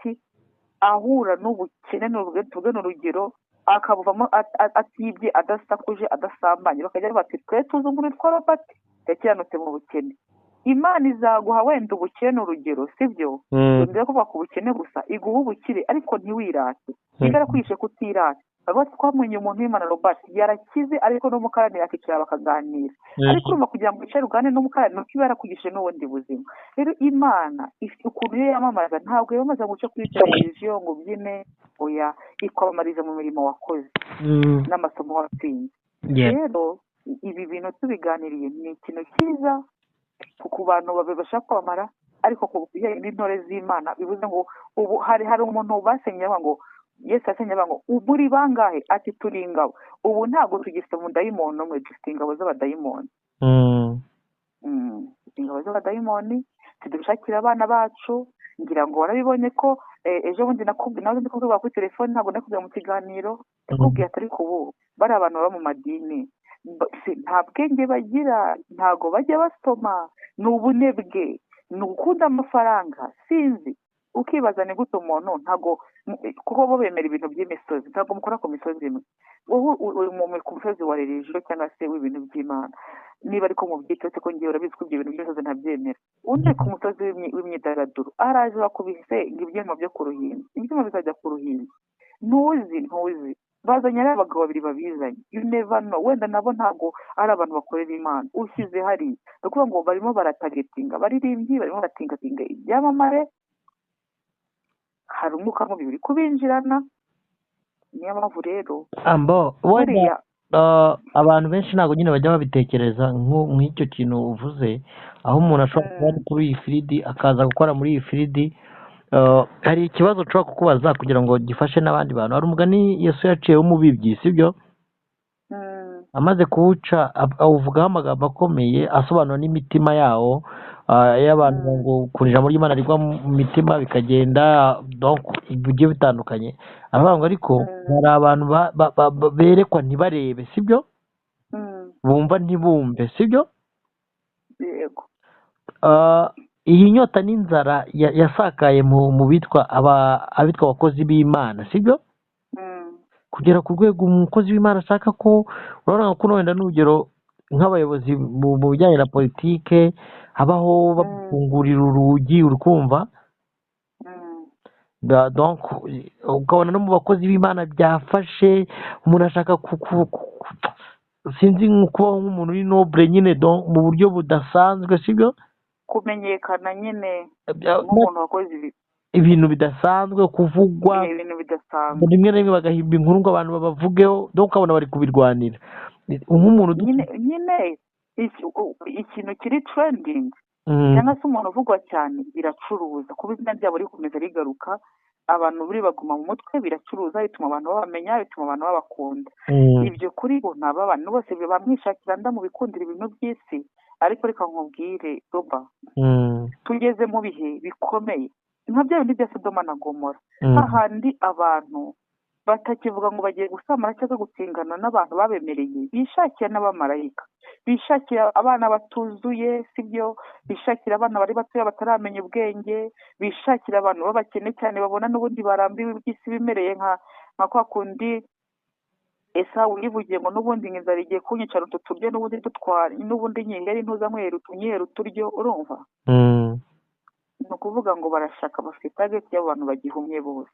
ahura n'ubukene, tuvuge n'urugero, akabuvamo atibye, adasakuje, adasambanye, bakajya bati twe tuzi umuntu witwa Robert yakiranutse mu bukene. Imana izaguha wenda ubukene urugero, sibyo? Ndetse kuvuga ku bukene gusa, iguha ubukire ariko ntiwirate, igarakwishe kutirata. Rwose twamenye umuntu w'Imana Robert yarakize, ariko n'umukarani yakicara bakaganira, ariko urumva kugira ngo wicare ugane n'umukarani nuko iba yarakugishije n'ubundi buzima. Rero Imana ifite ukuntu iyo yamamaza, ntabwo yamamaza ngo uce kuri televiziyo ngo ubyine, oya, ikwamamariza mu mirimo wakoze n'amasomo watsinze. Rero ibi bintu tubiganiriye ni ikintu cyiza ku bantu bashaka kwamamara, ariko ku bijyanye n'intore z'Imana bivuze ngo ubu hari umuntu basenye ngo Yesu yasenye ngo muri bangahe, ati turi ingabo. Ubu ntabwo tugifite umudayimoni umwe, dufite ingabo z'abadayimoni. Ingabo z'abadayimoni tudushakira abana bacu, ngira ngo warabibonye ko ejo bundi nawe ndi kuvuga kuri telefone, ntabwo nakubwira mu kiganiro, nakubwiye atari kubu bari abantu baba mu madini nta bwenge bagira, ntabwo bajya basoma, ni ubunebwe, ni ugukunda amafaranga, sinzi. ukibaza ni gute umuntu ntago kuko bo bemera ibintu by'imisozi ntabwo mukora ku misozi imwe wowe uri ku musozi wa religiyo cyangwa se w'ibintu by'imana niba ariko mu byitetse ko ngewe urabizi ko ibyo bintu byose ntabyemera undi ku musozi w'imyidagaduro araje bakubise ngo ibyuma byo ku ruhimbi ibyuma bizajya ku ruhimbi ntuzi bazanye ari abagabo babiri babizanye you never know wenda nabo ntabwo ari abantu bakorera imana ushyize hariya ni ukuvuga ngo barimo baratagetinga baririmbyi barimo baratingatinga ibyamamare hari umwuka mubi uri kubinjirana niyo mpamvu rero wenda abantu benshi ntabwo nyine bajya babitekereza nk'icyo kintu uvuze aho umuntu ashobora kuba ari kuri iyi firidi akaza gukora muri iyi firidi hari ikibazo ushobora kukubaza kugira ngo gifashe n'abandi bantu hari umugani Yesu yaciyeho umubibyi sibyo amaze kuwuca awuvugaho amagambo akomeye asobanura n'imitima yawo y'abantu ngo ukuntu ijambo ry'Imana rigwa mu mitima bikagenda bigiye bitandukanye aravuga ngo ariko hari abantu berekwa ntibarebe sibyo bumva ntibumve sibyo yego iyi nyota n'inzara yasakaye mu bitwa abitwa abakozi b'Imana sibyo kugera ku rwego umukozi w'Imana ashaka ko urabona ko wenda n'urugero nk'abayobozi mu bijyanye na politike habaho bafungurira urugi urikumva ukabona no mu bakozi b'Imana byafashe umuntu ashaka sinzi kubaho nk'umuntu uri nobure nyine mu buryo budasanzwe sibyo kumenyekana nyine nk'umuntu wakoze ibintu bidasanzwe kuvugwa ibintu bidasanzwe rimwe na rimwe bagahimba inkuru ngo abantu babavugeho ukabona bari kubirwanira nk'umuntu nyine ikintu kiri trending cyangwa se umuntu uvugwa cyane biracuruza kuba izina ryabo rikomeza rigaruka abantu buri baguma mu mutwe biracuruza bituma abantu babamenya bituma abantu babakunda ibyo kuri bo naba abantu bose bamwishakira ndamubikundira ibintu by'isi ariko reka nkubwire Roba tugeze mu bihe bikomeye nka bya bindi bya Sodoma na Gomora hahandi abantu batakivuga ngo bagiye gusamara cyangwa gutsingana n'abantu babemereye bishakira n'abamarayika bishakira abana batuzuye sibyo bishakira abana bari batoya bataramenya ubwenge bishakira abantu b'abakene cyane babona n'ubundi barambiwe iby'isi bimereye nka kwa kundi Esawu yivugiye ngo n'ubundi inzara igiye kunyicara utu turyo n'ubundi dutwara n'ubundi nyengeri ntuza mweru turyo urumva ni ukuvuga ngo barashaka bafite target y'abantu bagihumye bose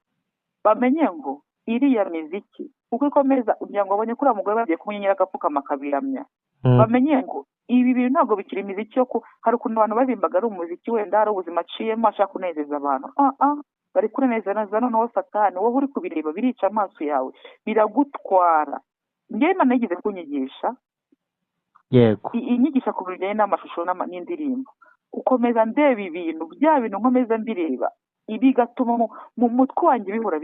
bamenye ngo iriya miziki uko ikomeza kugira ngo babone kuri uwo mugore bagiye kumwenyera agapfukama akabiramya bamenye ngo ibi bintu ntabwo bikiri imiziki yo hari ukuntu abantu barimbaga ari umuziki wenda hari ubuzima aciyemo ashaka kunezeza abantu bari kunezeza noneho satani wowe uri kubireba birica amaso yawe biragutwara njyewe Imana yigeze kunyigisha yego inyigisha ku bijyanye n'amashusho n'indirimbo ukomeza ndeba ibintu bya bintu nkomeza mbireba bigatuma mu mutwe wanjye bihora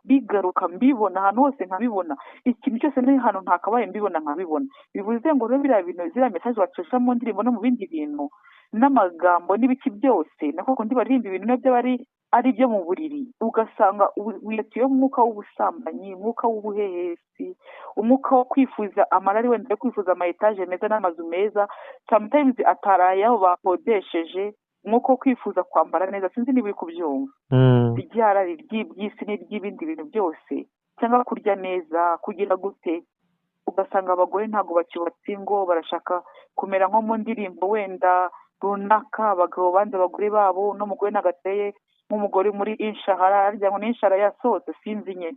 bigaruka mbibona ahantu hose nkabibona ikintu cyose n'ahantu hano ntakabaye mbibona nkabibona bivuze ngo rero biriya bintu ziriya mesaje bacisha mu ndirimbo no mu bindi bintu n'amagambo n'ibiki byose nako kundi baririmba ibintu nabyo ari byo mu buriri ugasanga wiyatuyeho umwuka w'ubusambanyi umwuka w'ubuhehesi umwuka wo kwifuza amarari wenda yo kwifuza ama etaje meza n'amazu meza sometimes ataraye aho bakodesheje umwuka wo kwifuza kwambara neza sinzi niba uri kubyumva ryarari ry'iby'isi n'iry'ibindi bintu byose cyangwa kurya neza kugira gute ugasanga abagore ntabwo bacyubatse ingo barashaka kumera nko mu ndirimbo wenda runaka abagabo banze abagore babo n'umugore nagateye nk'umugore muri inshahara arya ngo n'inshahara yasohotse sinzi nye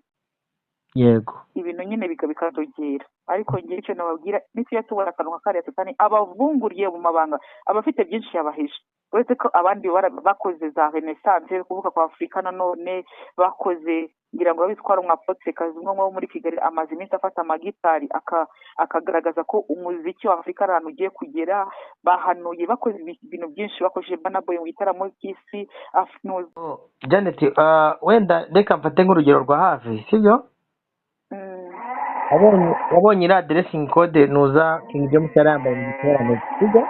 yego ibintu nyine bikadogera ariko ngira icyo nababwira n'icyo tubona akantu nka kariya satani abavunguriye mu mabanga abafite byinshi yabahishe uretse ko abandi bakoze za renaissance kuvuga kwa Afurika nanone bakoze ngira ngo babitwara umwapotre kazi umwe wo muri Kigali amaze iminsi afata amagitari akagaragaza ko umuziki wa Afurika ahantu ugiye kugera bahanuye bakoze ibintu byinshi bakoresheje banaboye mu gitaramo cy'isi afnuze Janet wenda reka mfate nk'urugero rwa hafi sibyo wabonye iriya dressing code nuza King James yari yambaye mu giterane sibyo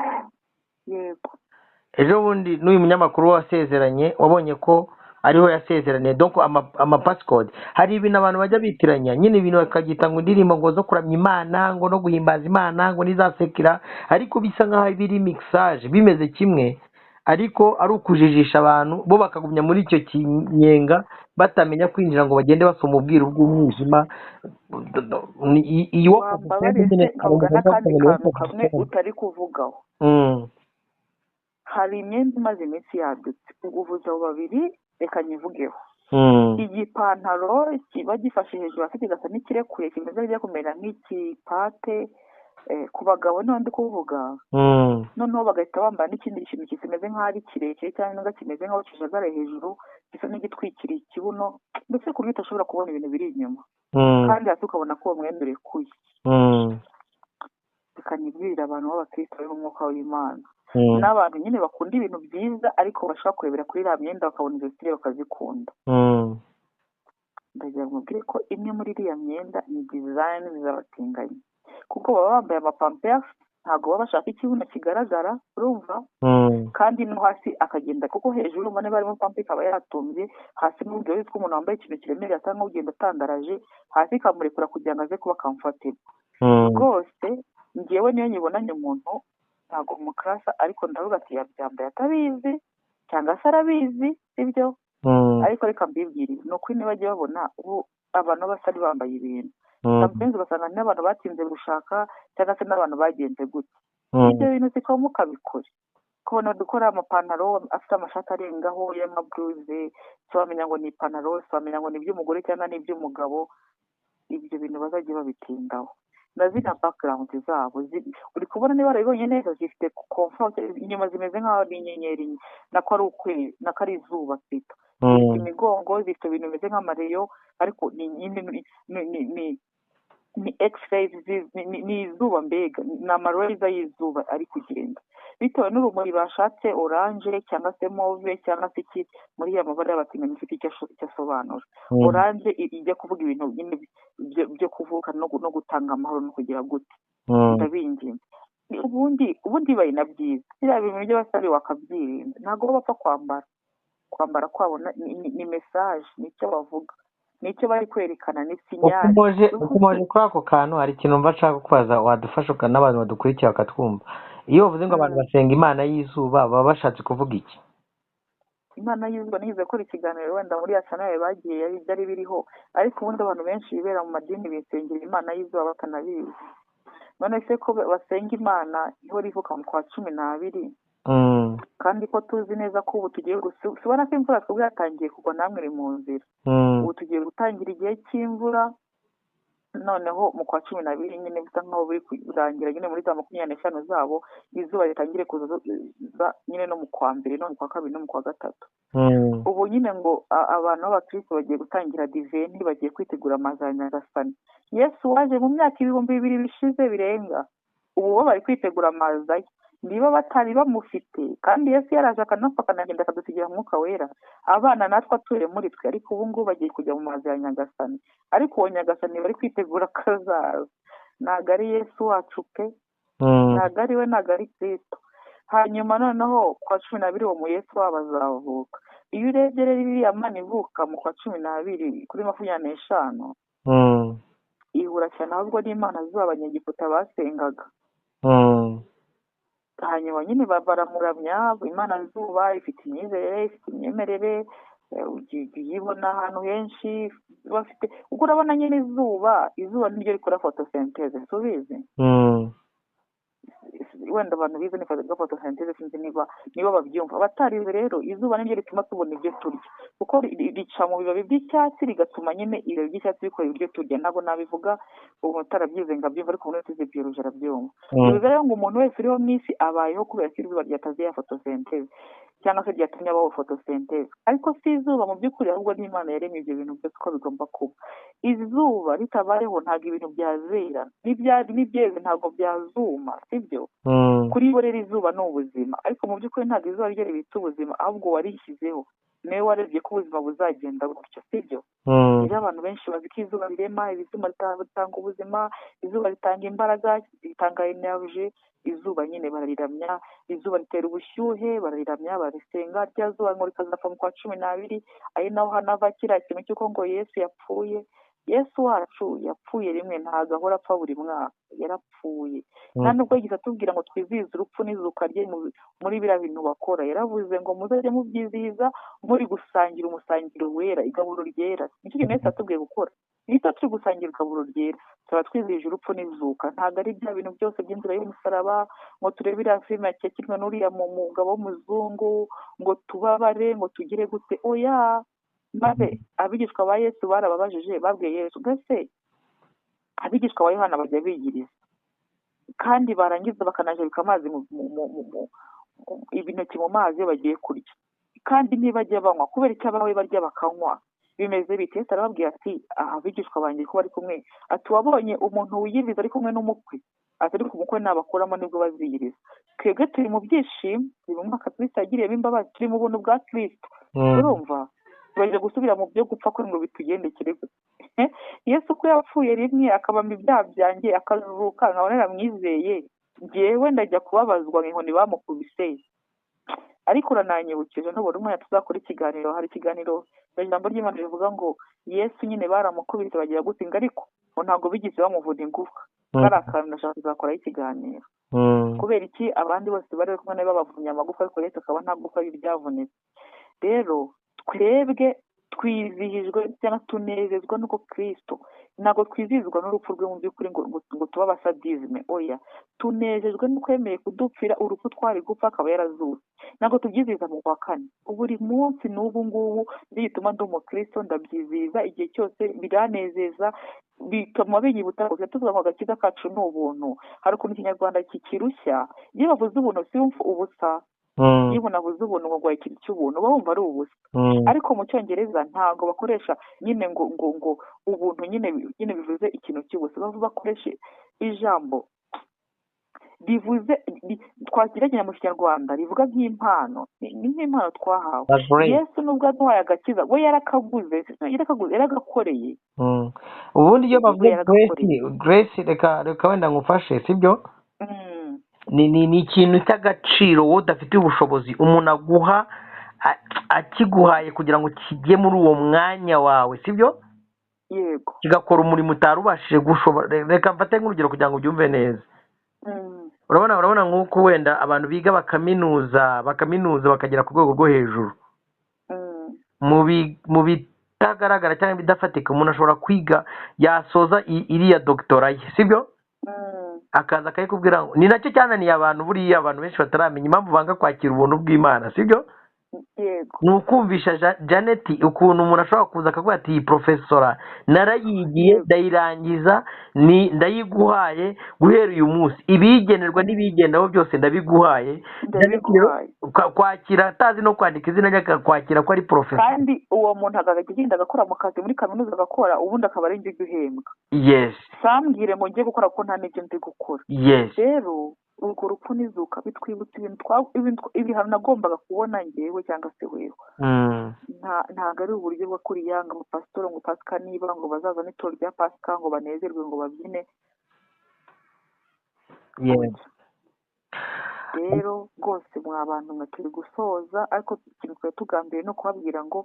yego ejo bundi n'uyu munyamakuru wasezeranye wabonye ko ariho yasezeranye donc ama passcode hari ibintu abantu bajya bitiranya nyine ibintu bakagita ngo indirimbo ngo zo kuramya Imana ngo no guhimbaza Imana ngo nizasekira ariko bisa nkaho biri mixage bimeze kimwe ariko ari ukujijisha abantu bo bakagumya muri icyo kinyenga batamenya kwinjira ngo bagende basoma ubwiru bw'umwijima. wambabarire nkavuga n'akandi kantu kamwe utari kuvugaho. hari imyenda imaze iminsi yadutse, uvuze abo babiri reka nyivugeho. igipantaro kiba gifashe hejuru hasi kigasa n'ikirekuye kimeze nk'ijya kumera nk'ikipate ku bagabo niho ndi kuvuga. noneho bagahita bambara n'ikindi kintu kimeze nk'aho ari kirekire cyangwa kimeze nk'aho kijagaraye hejuru gisa n'igitwikiriye ikibuno, ndetse ku buryo utashobora kubona ibintu biri inyuma, kandi hasi ukabona ko uwo mwenda urekuye. bikanyibwirira abantu b'abakristo bari mu mwuka w'Imana, n'abantu nyine bakunda ibintu byiza ariko bashobora kurebera kuri iriya myenda bakabona izo stile bakazikunda. ndagira ngo mbwire ko imwe muri iriya myenda ni design z'abatinganyi, kuko baba bambaye amapampers, ntabwo baba bashaka ikibuno kigaragara, urumva. kandi no hasi akagenda, kuko hejuru mbone barimo pampe ikaba yatumbye, hasi n'ubundi wese ko umuntu wambaye ikintu kiremereye asa nk'ugenda atandaraje, hasi ikamurekura kugira ngo aze kuba comfortable. rwose njyewe niyo nyibonanye umuntu ntabwo umukarasa, ariko ndavuga ati yabyambaye atabizi cyangwa se arabizi, sibyo. ariko reka mbibwire, ni ukuri ntibajye babona ubu abantu basari bambaye ibintu, sometimes ugasanga n'abantu batinze gushaka cyangwa se n'abantu bagenze gutya. ibyo bintu siko mukabikore, kubona dukora amapantaro afite amashati arengaho y'amabluze, so wamenya ngo ni ipantaro, so wamenya ngo ni iby'umugore cyangwa ni iby'umugabo. ibyo bintu bazajya babitindaho, na ziriya background zabo uri kubona niba warabibonye neza, zifite comfort, inyuma zimeze nk'aho ari inyenyeri, nako ari ukwezi, nako ari izuba pito. zifite imigongo, zifite ibintu bimeze nk'amareyo, ariko ni x-rays, ni izuba, mbega ni amareza y'izuba ari kugenda bitewe n'urumuri bashatse, oranje cyangwa se mauve cyangwa se iki, muri ya mabara y'abatinganyi ifite icyo asobanura. oranje ijya kuvuga ibintu nyine byo kuvuka no gutanga amahoro no kugira gute. ndabinginze ubundi bayi na byiza biriya bintu by'abasore wakabyirinda, ntabwo bapfa kwambara kwabo ni message, nicyo bavuga, nicyo bari kwerekana, ni sinyali. ukomeje kuri ako kantu, hari ikintu mva nshaka kubaza, wadufasha n'abantu badukurikira bakatwumva. iyo bavuze ngo abantu basenga imana y'izuba, baba bashatse kuvuga iki? imana y'izuba nize gukora ikiganiro wenda muri ya channel bagiye byari biriho, ariko ubundi abantu benshi bibera mu madini bisengera imana y'izuba batanabizi. none se ko basenga imana ihora ivuka mu kwa 12, kandi ko tuzi neza ko ubu tugiye gusubira ko imvura twebwe yatangiye kugwa, namwe iri mu nzira. ubu tugiye gutangira igihe cy'imvura, noneho mu kwa 12 nyine bisa nkaho biri kurangira nyine muri za 25 zabo, izuba ritangire kuza nyine no mu kwa 2 no mu kwa 2 no mu kwa 3. ubu nyine ngo abantu b'abakristo bagiye gutangira diveni, bagiye kwitegura amaza ya Nyagasani. Yesu waje mu myaka 2000 bishize birenga, ubu bo bari kwitegura amaza ye, niba batari bamufite, kandi Yesu yaraje akanapfa akanagenda akadusigira umwuka wera, abana natwe atuye muri twe, ariko ubu ngubu bagiye kujya mu mazi ya Nyagasani. ariko uwo Nyagasani bari kwitegura kazaza, ntabwo ari Yesu wacu pe, ntabwo ari we, ntabwo ari Kristo. hanyuma noneho kwa 12 uwo mu Yesu wabo azavuka. iyo urebye rero iriya mana ivuka mu kwa 12 kuri 25, ihura cyane ahubwo n'imana z'abanyegiputa basengaga. hanyuma nyine baramuramya imana zuba, ifite imyizerere, ifite imyemerere, uyibona ahantu henshi bafite. ubwo urabona nyine izuba niryo rikora photosynthesis, ubizi? wenda abantu bize ni photosynthesis, sinzi niba babyumva. abatarize rero, izuba niryo rituma tubona ibyo turya, kuko rica mu bibabi by'icyatsi rigatuma nyine ibibabi by'icyatsi bikora ibyo turya. ntabwo nabivuga ubu utarabyize ngo abyumva, ariko umuntu wese uzi biology arabyumva. bivuze rero ngo umuntu wese uriho mu isi abayeho kubera ko izuba ryataze ya photosynthesis, cyangwa se ryatumye abaho photosynthesis. ariko si izuba mu by'ukuri, ahubwo n'Imana yaremye ibyo bintu byose uko bigomba kuba. izuba ritabayeho ntabwo ibintu byazera, n'ibyeze ntabwo byazuma, sibyo? kuri bo rero izuba ni ubuzima, ariko mu by'ukuri ntabwo izuba ryo ribitse ubuzima, ahubwo warishyizeho, niwe warebye ko ubuzima buzagenda gutyo, sibyo? rero abantu benshi bazi ko izuba rirema, izuba ritanga ubuzima, izuba ritanga imbaraga, ritanga energy. izuba nyine barariramya, izuba ritera ubushyuhe, barariramya, barisenga. rya zuba ngo rikazapfa mu kwa 12, ari naho hanava kiriya kintu cy'uko ngo Yesu yapfuye. Yesu wacu yapfuye rimwe, ntabwo ahora apfa buri mwaka, yarapfuye. nta nubwo yagize atubwira ngo twizihize urupfu n'izuka rye muri biriya bintu bakora. Yaravuze ngo muzajye mubyizihiza muri gusangira umusangiro wera, igaburo ryera. nicyo kintu Yesu yatubwiye gukora. niba turi gusangira igaburo ryera, tuba twizihije urupfu n'izuka. ntabwo ari bya bintu byose by'inzira y'umusaraba, ngo turebe iriya filime yakekirwa n'uriya mugabo w'umuzungu, ngo tubabare, ngo tugire gute. oya. maze abigishwa ba Yesu barababajije, babwiye Yesu, mbese abigishwa ba Yohana bajya bigiriza, kandi barangiza bakanajabika amazi intoki mu mazi iyo bagiye kurya, kandi ntibajya banywa, kubera icyo abawe barya bakanywa bimeze bite? Yesu arababwira ati abigishwa banjye ko bari kumwe, ati wabonye umuntu wiyiriza ari kumwe n'umukwe? ati ariko umukwe nabakuramo nibwo baziyiriza. twebwe turi mu byishimo, turi mu mwaka Kristo yagiriyemo imbabazi, turi mu buntu bwa Kristo. urumva turaje gusubira mu byo gupfa kuri ngo bitugendekere gute? Yesu ko yapfuye rimwe akabamba ibyaha byanjye akazuka, nkabona naramwizeye, njyewe ndajya kubabazwa nk'inkoni bamukubise? ariko urananyibukije ntubona umwanya tuzakora ikiganiro, hari ikiganiro ijambo ry'Imana rivuga ngo Yesu nyine baramukubise bagira gute, ngo ariko ngo ntabwo bigeze bamuvuna ingufwa. kari akantu ndashaka kuzakoraho ikiganiro. kubera iki? abandi bose bari kumwe nawe babavunye amagufa, ariko Yesu akaba nta gufa ryavunitse. rero twebwe twizihijwe cyangwa tunezezwa n'uko Kristo, ntabwo twizihizwa n'urupfu rwe mu by'ukuri ngo tube abasadizime. oya, tunejejwe n'uko yemeye kudupfira urupfu twari gupfa akaba yarazutse. ntabwo tubyizihiza mu kwa kane, buri munsi n'ubu ngubu bituma ndi umukristo, ndabyizihiza igihe cyose, biranezeza, bituma binyibutsa ko tuvuga ngo agakiza kacu ni ubuntu. hari ukuntu ikinyarwanda kikirushya, iyo bavuze ubuntu si ubusa, iyo umuntu avuze ubuntu ngo guhaye ikintu cy'ubuntu uba wumva ari ubusa. ariko mu cyongereza ntabwo bakoresha nyine ngo ubuntu nyine bivuze ikintu cy'ubusa, bakoresha ijambo rivuze, twagerageza mu kinyarwanda rivuga nk'impano. ni nk'impano twahawe. Yesu nubwo aduhaye agakiza we yarakaguze, yaragakoreye. ubundi iyo bavuze grace, reka wenda ngufashe, sibyo? ni ikintu cy'agaciro wowe udafitiye ubushobozi umuntu aguha, akiguhaye kugira ngo kijye muri uwo mwanya wawe, sibyo? yego. kigakora umurimo utari ubashije gushobora. reka mfate nk'urugero kugira ngo ubyumve neza. urabona nk'uko wenda abantu biga bakaminuza bakagera ku rwego rwo hejuru, mu bitagaragara cyangwa ibidafatika, umuntu ashobora kwiga yasoza iriya dogitora ye, sibyo? akaza akayikubwira ngo ni nacyo cyananiye abantu, buriya abantu benshi bataramenya impamvu banga kwakira ubuntu bw'Imana, sibyo? yego. ni ukumvisha Janet ukuntu umuntu ashobora kuza akavuga ati iyi profesora narayigiye ndayirangiza, ndayiguhaye guhera uyu munsi, ibigenerwa n'ibigendaho byose ndabiguhaye. kwakira atazi no kwandika izina rye, akakwakira ko ari profesor, kandi uwo muntu agenda agakora mu kazi muri kaminuza agakora, ubundi akaba ari njye guhembwa. yes. sambwire ngo njye gukora ko nta n'ibyo ndi gukora. yes. rero urwo rupfu n'izuka bitwibutsa ibihano nagombaga kubona njyewe cyangwa se wewe. ntabwo ari uburyo bwo kuriyanga mu pasitoro ngo pasika niba ngo bazaza n'itoro rya pasika ngo banezerwe ngo babyine. rero rwose mwa bantu mwe turi gusoza, ariko ikintu twari tugambiriye no kubabwira ngo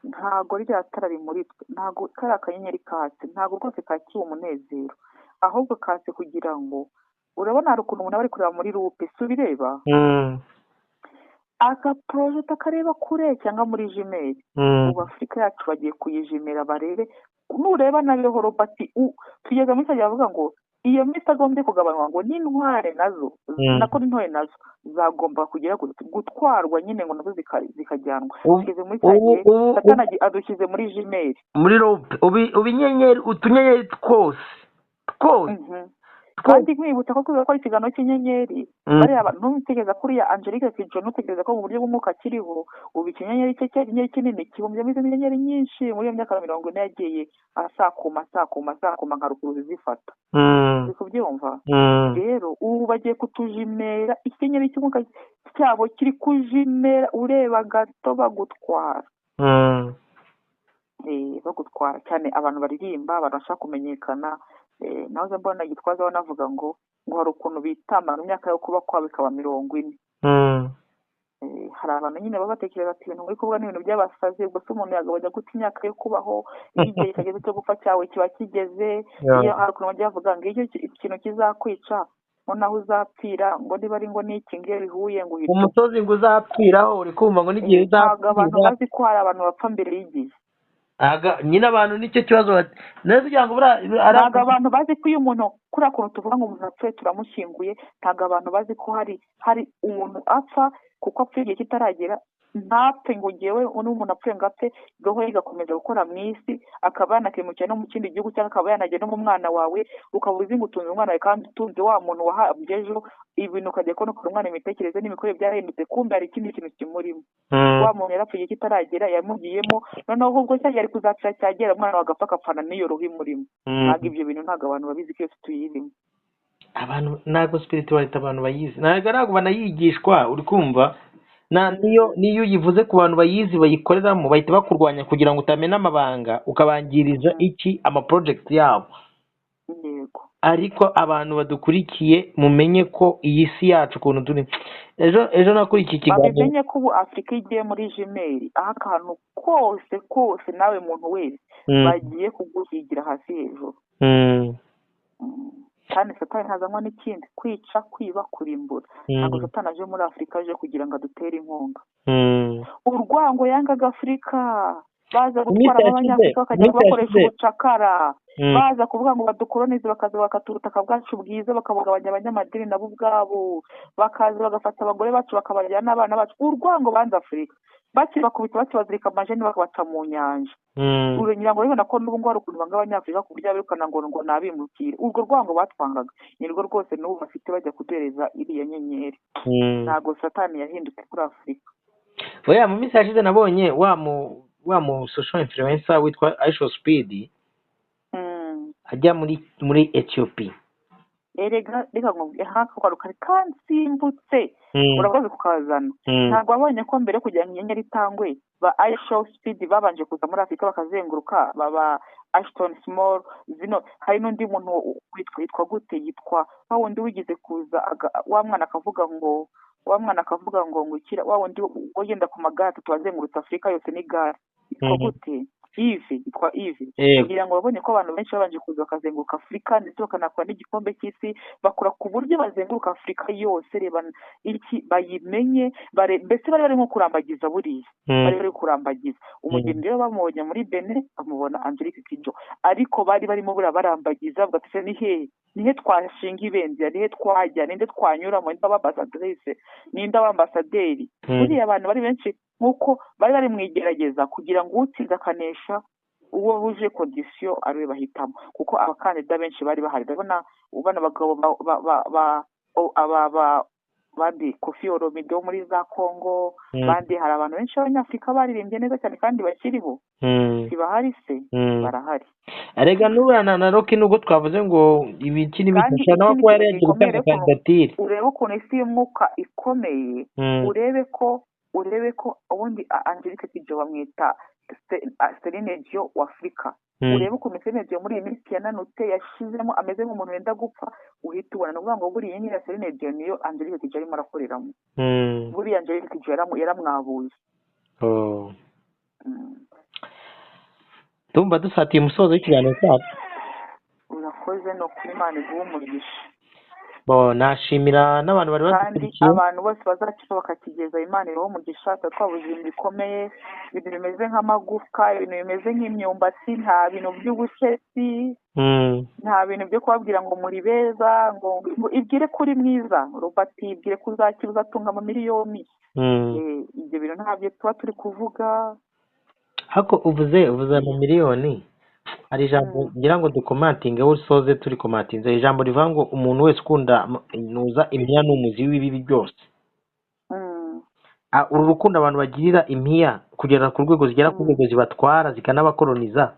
ntabwo ririya tara rimuri twe, ntabwo kari akanyenyeri katse, ntabwo rwose kakiwe umunezero, ahubwo katse kugira ngo urabona hari ukuntu umuntu aba ari kureba muri lupe, si ubireba? agaporojeta akareba kure cyangwa muri jimeri. ubu Afurika yacu bagiye kuyijimera barebe, nureba nayo horobati tugeze muri sajya bavuga ngo iyo miti agombye kugabanywa ngo n'intware nazo nako n'intore nazo zagomba kugira gutwarwa nyine ngo nazo zikajyanwa. tugeze muri sajya Satana adushyize muri jimeri, muri lupe. ubinyenyeri utunyenyeri twose kandi nkwibutsa ko kubera ko ari ikiganiro cy'inyenyeri, bariya abantu ntutekereza ko uriya Angelique Kidjo ntutekereza ko mu buryo bw'umwuka kiriho, ubu ikinyenyeri cye cyari kinini kibumbyemo izindi nyenyeri nyinshi muri iyo myaka 40 yagiye asakuma nka rukuruzi zifata. uri kubyumva? rero ubu bagiye kutujimera, ikinyenyeri cy'umwuka cyabo kiri kujimera, ureba gato bagutwara. bagutwara cyane abantu baririmba, abantu bashaka kumenyekana. nahoze mbona Gitwaza banavuga ngo hari ukuntu bitama mu myaka yo kuba kwabo ikaba 40. hari abantu nyine baba batekereza ati ibintu muri kuvuga n'ibintu by'abasazi, ubwo se umuntu yagabanya guta imyaka yo kubaho, iyo igihe kigeze cyo gupfa cyawe kiba kigeze, iyo hari ukuntu bajya bavuga ngo iyo ikintu kizakwica ngo naho uzapfira ngo niba ari ngo n'iki ngiyo bihuye ngo uhita umusozi ngo uzapfiraho uri kumva ngo n'igihe ntabwo abantu bazi ko hari abantu bapfa mbere y'igihe. nyine abantu nicyo kibazo neza kugira ngo ntabwo abantu bazi ko iyo umuntu kuriya kuntu tuvuga ngo umuntu apfuye turamushyinguye, ntabwo abantu bazi ko hari umuntu apfa kuko apfuye igihe kitaragera, ntapfe ngo ngewe n'umuntu apfuye ngo apfe roho ye igakomeza gukora mu isi, akaba yanakimukira no mu kindi gihugu cyangwa akaba yanagera no mu mwana wawe, ukaba uzi ngo utunze umwana wawe kandi utunze wa muntu wahabye ejo, ibintu ukajya kubona ukora umwana imitekerereze n'imikorere byarahindutse, kumbe hari ikindi kintu kimurimo. Wa muntu yarapfuye igihe kitaragera yamugiyemo, noneho ahubwo cyari kuzapfira cyagera umwana wawe agapfa akapfana n'iyo roho imurimo. Ntabwo ibyo bintu ntabwo abantu babizi ko iyo tuyirimo. Abantu ntabwo spirituality abantu bayizi, ntabwo banayigishwa uri kumva. niyo uyivuze ku bantu bayizi bayikoreramo bahita bakurwanya kugira ngo utamena amabanga ukabangiriza amaproject yabo. Yego. Ariko abantu badukurikiye mumenye ko iyi si yacu ukuntu turi ejo nakurikiye ikiganiro bamenye ko ubu Afurika igiye muri jimeri, aho akantu kose nawe muntu wese bagiye kuguhigira hasi hejuru. Kandi satani ntazanywa n'ikindi, kwica, kwiba, kurimbura. Ntabwo satani aje muri Afurika aje kugira ngo adutere inkunga. Urwango yangaga Afurika, baza gutwara abanyafurika bakajya bakoresha ubucakara, baza kuvuga ngo badukolonize bakaza bakatura ubutaka bwacu bwiza, bakabugabanya abanyamadini nabo ubwabo, bakaza bagafata abagore bacu bakabajyana n'abana bacu. Urwango banze Afurika, bakibakubita bakibazirika amajeni bakabaca mu nyanja. Urengera ngo ribona ko n'ubu ngubu hari ukuntu banga abanyafurika ku buryo abirukana ngo nabimukire. Urwo rwango batwangaga ni rwo rwose n'ubu bafite bajya kuduhereza iriya nyenyeri. Ntabwo satani yahindutse kuri Afurika. Oya, mu minsi yashize nabonye wa mu social influencer witwa Aisha Speed ajya muri Ethiopia. Reka ngubwe haka kari kansimbutse urakoze kukazana. Ntabwo wabonye ko mbere kugira ngo inyenyeri itangwe ba Aisha Speed babanje kuza muri Afurika bakazenguruka, baba Ashton Small, zino hari n'undi muntu witwa gute yitwa wa wundi wigize kuza wa mwana akavuga ngo ngukira, wa wundi ugenda ku magare tubazengurutse Afurika yose n'igare yitwa gute, yitwa Yves. kugira ngo babone ko abantu benshi babanje kuza bakazenguruka Afurika ndetse bakanakora n'igikombe cy'isi, bakora ku buryo bazenguruka Afurika yose, reba iki bayimenye, mbese bari barimo kurambagiza buriya, bari kurambagiza umugeni. Rero bamubonye muri Benin bamubona Angelique Kidjo, ariko bari barimo buriya barambagiza bavuga ati nihe twashinga ibendera, nihe twajya, ninde twanyuramo, ninde abambasaderice, ninde abambasaderi. Buriya abantu bari benshi nk'uko bari mu igerageza kugira ngo utsinze akanesha uwo buje kondisiyo ariwe bahitamo, kuko abakandida benshi bari bahari. Ndabona abagabo bandi Koffi Olomide wo muri za Congo, bandi hari abantu benshi b'Abanyafurika baririmbye neza cyane kandi bakiriho. Ntibahari se? Barahari. Arega n'ubana na Rocky nubwo twavuze ngo ibiki n'ibifasha nawe kuba yari yagiye gutanga kandidatire. Urebe ukuntu isi y'umwuka ikomeye, urebe ko ubundi Angelique Kidjo bamwita Celine Dion wa Afurika. Urebe ukuntu Celine Dion muri iyi minsi yananutse yashizemo ameze nk'umuntu wenda gupfa, uhita ubona. Ni ukuvuga ngo buriya nyine Celine Dion niyo Angelique Kidjo arimo arakoreramo. Buriya Angelique Kidjo yaramwabuye. Tumba dusatiye umusozo w'ikiganiro cyacu. Urakoze, no kuri Imana iguha umugisha. Nashimira n'abantu bari badukurikiye, kandi abantu bose bazakica bakakigeza Imana ibaho umugisha. Twabuze ibintu bikomeye, ibintu bimeze nk'amagufwa, ibintu bimeze nk'imyumbati, nta bintu by'ubusetsi, nta bintu byo kubabwira ngo muri beza, ngo ibwire kuri mwiza. Robert ibwire ko uzakira uzatunga amamiliyoni. Ibyo bintu ntabyo tuba turi kuvuga. Hako uvuze amamiliyoni, hari ijambo ngira ngo dukomatinge usoze turi komatinze, ijambo rivuga ngo umuntu wese ukunda nuza impiya n'umuzi w'ibibi byose. Uru rukundo abantu bagirira impiya kugera ku rwego zigera ku rwego zibatwara zikanabakoloniza,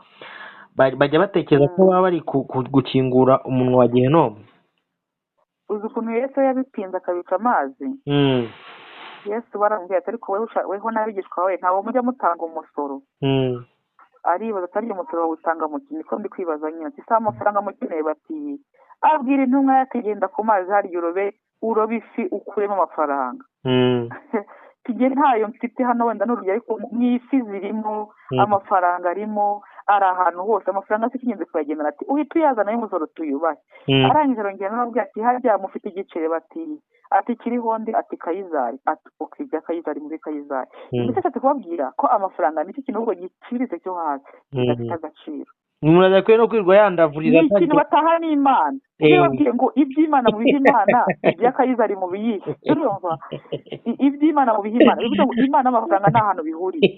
bajya batekereza ko baba bari gukingura umunwa wa Gehinomu. Uzi ukuntu Yesu yabipinze akabica amazi. Yesu barambwiye ati ariko weho n'abigishwa bawe ntabwo mujya mutanga umusoro. Aribaza atari umusoro bawutanga mu kintu, ko ndi kwibaza nyine ati amafaranga mukeneye. Bati abwira intumwa yategenda ku mazi harya urobe ifi ukuremo amafaranga. tujye ntayo mfite hano wenda n'urugero ariko mu isi zirimo amafaranga arimo ari ahantu hose amafaranga se ikingenzi kuyagenera ati uhita uyazana y'umusoro tuyubahe arangije arongera n'ababwira ati harya mufite igiceri ati kiriho ndi ati Kayizari ati oke ibya Kayizari muri Kayizari ndetse nshatse kubabwira ko amafaranga nicyo kintu ahubwo giciriritse cyo hasi kidafite agaciro umuntu adakwiye no kwirirwa yandavurira ni ikintu bataha n'Imana iyo babwiye ngo iby'Imana mu bihe Imana ibya Kayizari mu biyihe urumva iby'Imana mu bihe Imana bivuze ngo Imana n'amafaranga nta hantu bihuriye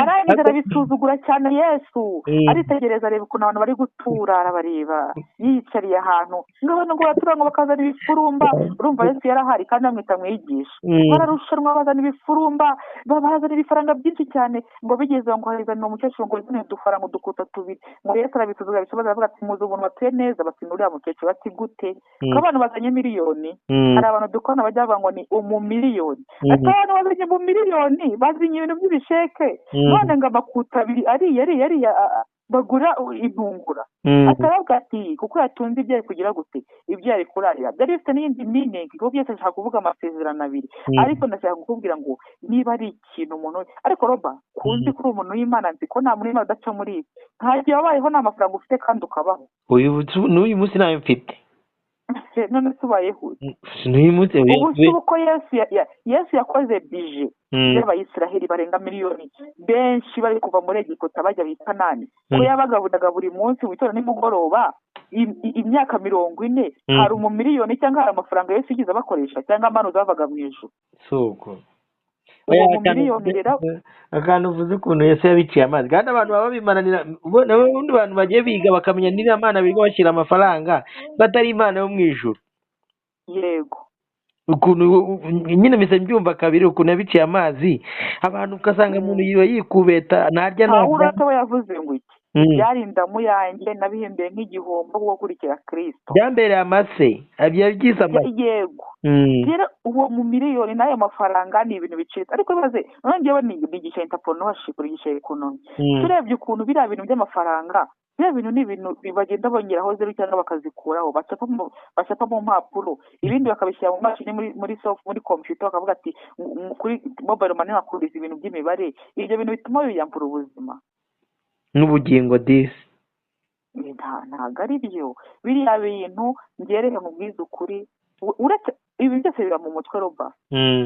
arangije arabisuzugura cyane Yesu aritegereza areba ukuntu abantu bari gutura arabareba yiyicariye ahantu ngo baratura ngo bakazana ibifurumba urumva Yesu yarahari kandi amwita mwigisha bararushanwa bazana ibifurumba bazana ibifaranga byinshi cyane ngo bigeze ngo harizana umukecuru ngo zine udufaranga udukuta tubiri ngo Yesu arabisuzugura bisobanuye avuga ati muzi ubuntu batuye neza bati nuriya mukecuru bati gute ko abantu bazanye miliyoni hari abantu dukona bajya bavuga ngo ni umumiliyoni ati abantu bazanye mu miliyoni bazinye ibintu by'ibisheke none ngo amakuta abiri ariya bagura intungura ataravuga ati kuko yatunze ibyo ari kugira gute ibyo ari kurarira byari bifite n'iyindi meaning kuko byose nshaka kuvuga amasezerano abiri ariko ndashaka kukubwira ngo niba ari ikintu umuntu ariko roba kuzi kuri umuntu w'Imana nzi ko nta muntu w'Imana udaca muri ibi nta gihe wabayeho nta mafaranga ufite kandi ukabaho n'uyu munsi ntayo mfite none se ubayeho n'uyu munsi ubu si uko Yesu yakoze bije y'Abayisiraheli barenga miliyoni benshi bari kuva muri Egiputa bajya i Kanani ko yabagaburiraga buri munsi mu gitondo nimugoroba imyaka 40 hari umumiliyoni cyangwa hari amafaranga Yesu yigize abakoresha cyangwa amanuza bavaga mu ijuru suko akantu uvuze ukuntu Yesu yabiciye amazi kandi abantu baba bimananira n'ubundi bantu bagiye biga bakamenya niba Imana biga bashyira amafaranga batari Imana yo mu ijuru yego ukuntu nyine mise mbyumva kabiri ukuntu yabiciye amazi abantu ugasanga umuntu yiba yikubeta ntarya nta urata we yavuze ngo iki byarindamu yanjye nabihembeye nk'igihombo bwo gukurikira Kristo byambereye amase abyagize yego rero uwo mu miliyoni n'ayo mafaranga ni ibintu bicitse ariko bibaze nongewe ni igice entrepreneurship igice economy turebye ukuntu biriya bintu by'amafaranga biriya bintu ni ibintu bagenda bongeraho zero cyangwa bakazikuraho bacapa mu mpapuro ibindi bakabishyira mu mashini muri computer bakavuga ati kuri mobile money bakuriza ibintu by'imibare ibyo bintu bituma biyambura ubuzima n'ubugingo disi ntabwo ari byo biriya bintu ngereye mu bwiza ukuri uretse ibi byose biba mu mutwe roba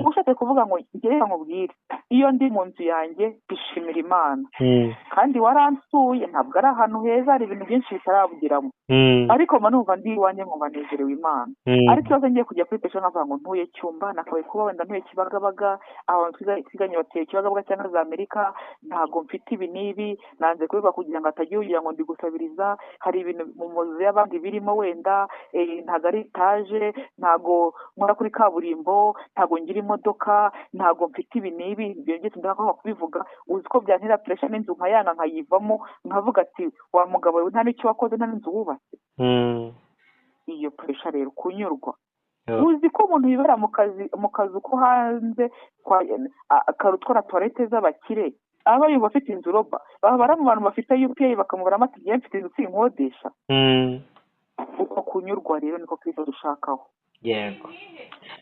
ushatse kuvuga ngo ngereye nkubwire iyo ndi mu nzu yanjye bishimira Imana kandi waransuye ntabwo ari ahantu heza hari ibintu byinshi bitarabugiramo ariko numva ndi iwanjye nkumva nezerewe Imana ariko iyo ngiye kujya kuri pesha nkavuga ngo ntuye Cyumba nakabaye kuba wenda ntuye Kibagabaga abantu twiganye bateye Kibagabaga cyangwa za Amerika ntabwo mfite ibi n'ibi nanze kubiba kugira ngo atagiye ugira ngo ndi gusabiriza hari ibintu mu muzi y'abandi birimo wenda ntabwo ari etaje ntabwo nkora kuri kaburimbo ntabwo ngira imodoka ntabwo mfite ibi n'ibi ibyo byose ndakanga kubivuga uzi ko byantera pressure n'inzu nkayanga nkayivamo nkavuga ati wa mugabo we nta n'icyo wakoze nta n'inzu wubatse iyo pressure rero kunyurwa uzi ko umuntu yibera mu kazu ko hanze karutwa na toilette z'abakire aba yumva afite inzu roba baba bari mu bantu bafite UPA bakamubara amati igihe mfite inzu sinkodesha uko kunyurwa rero niko Kristo dushakaho yego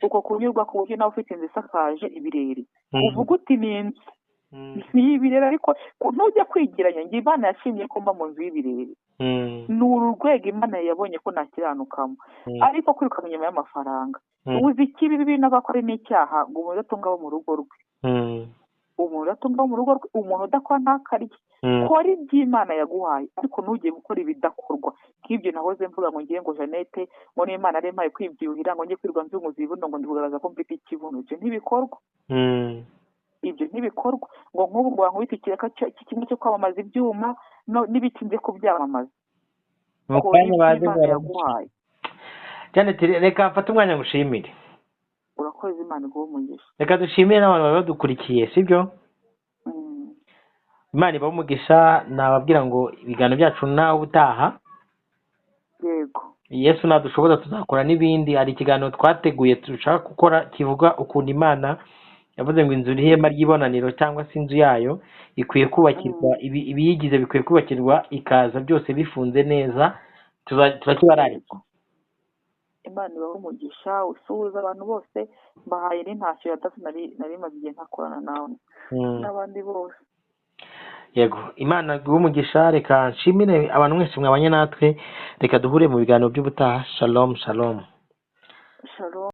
uko kunyurwa ku buryo nawe ufite inzu isakaje ibirere uvuga uti ni inzu ni ibirere ariko ntujya kwigiranya ngo Imana yashimye ko mba mu nzu y'ibirere ni uru rwego Imana yabonye ko nakiranukamo ariko kwirukanka inyuma y'amafaranga uzi ikibi bibi n'abakora n'icyaha ngo umuntu udatunga abo mu rugo rwe umuntu udatunga mu rugo rwe umuntu udakora ntakarye kora iby'Imana yaguhaye ariko ntujye gukora ibidakorwa nk'ibyo nahoze mvuga ngo ngiye ngo Jeannette ngo n'Imana aremaye kwibyuhira ngo njye kwirwa nzunguza ibibuno ngo ndibugaragaza ko mfite ikibuno ibyo ntibikorwa ibyo ntibikorwa ngo nk'ubu ngo wankubita ikiraka kimwe cyo kwamamaza ibyuma n'ibiti nze kubyamamaza kora iby'Imana yaguhaye Jeannette reka mfate umwanya ngushimire urakoze Imana iguhe umugisha reka dushimire n'abantu baba badukurikiye sibyo Imana ibahe umugisha nababwira ngo ibiganiro byacu nawe utaha yego Yesu nadushoboza tuzakora n'ibindi hari ikiganiro twateguye dushaka gukora kivuga ukuntu Imana yavuze ngo inzu n'ihema ry'ibonaniro cyangwa se inzu yayo ikwiye kubakirwa ibiyigize bikwiye kubakirwa ikaza byose bifunze neza turakibararika imana ibahe umugisha usuhuza abantu bose mbahaye n'intashyo ya data nari maze igihe ntakorana nawe n'abandi bose. yego imana iguhe umugisha. Reka nshimire abantu mwese mwabanye natwe, reka duhure mu biganiro by'ubutaha. Shalom shalom. Shalom.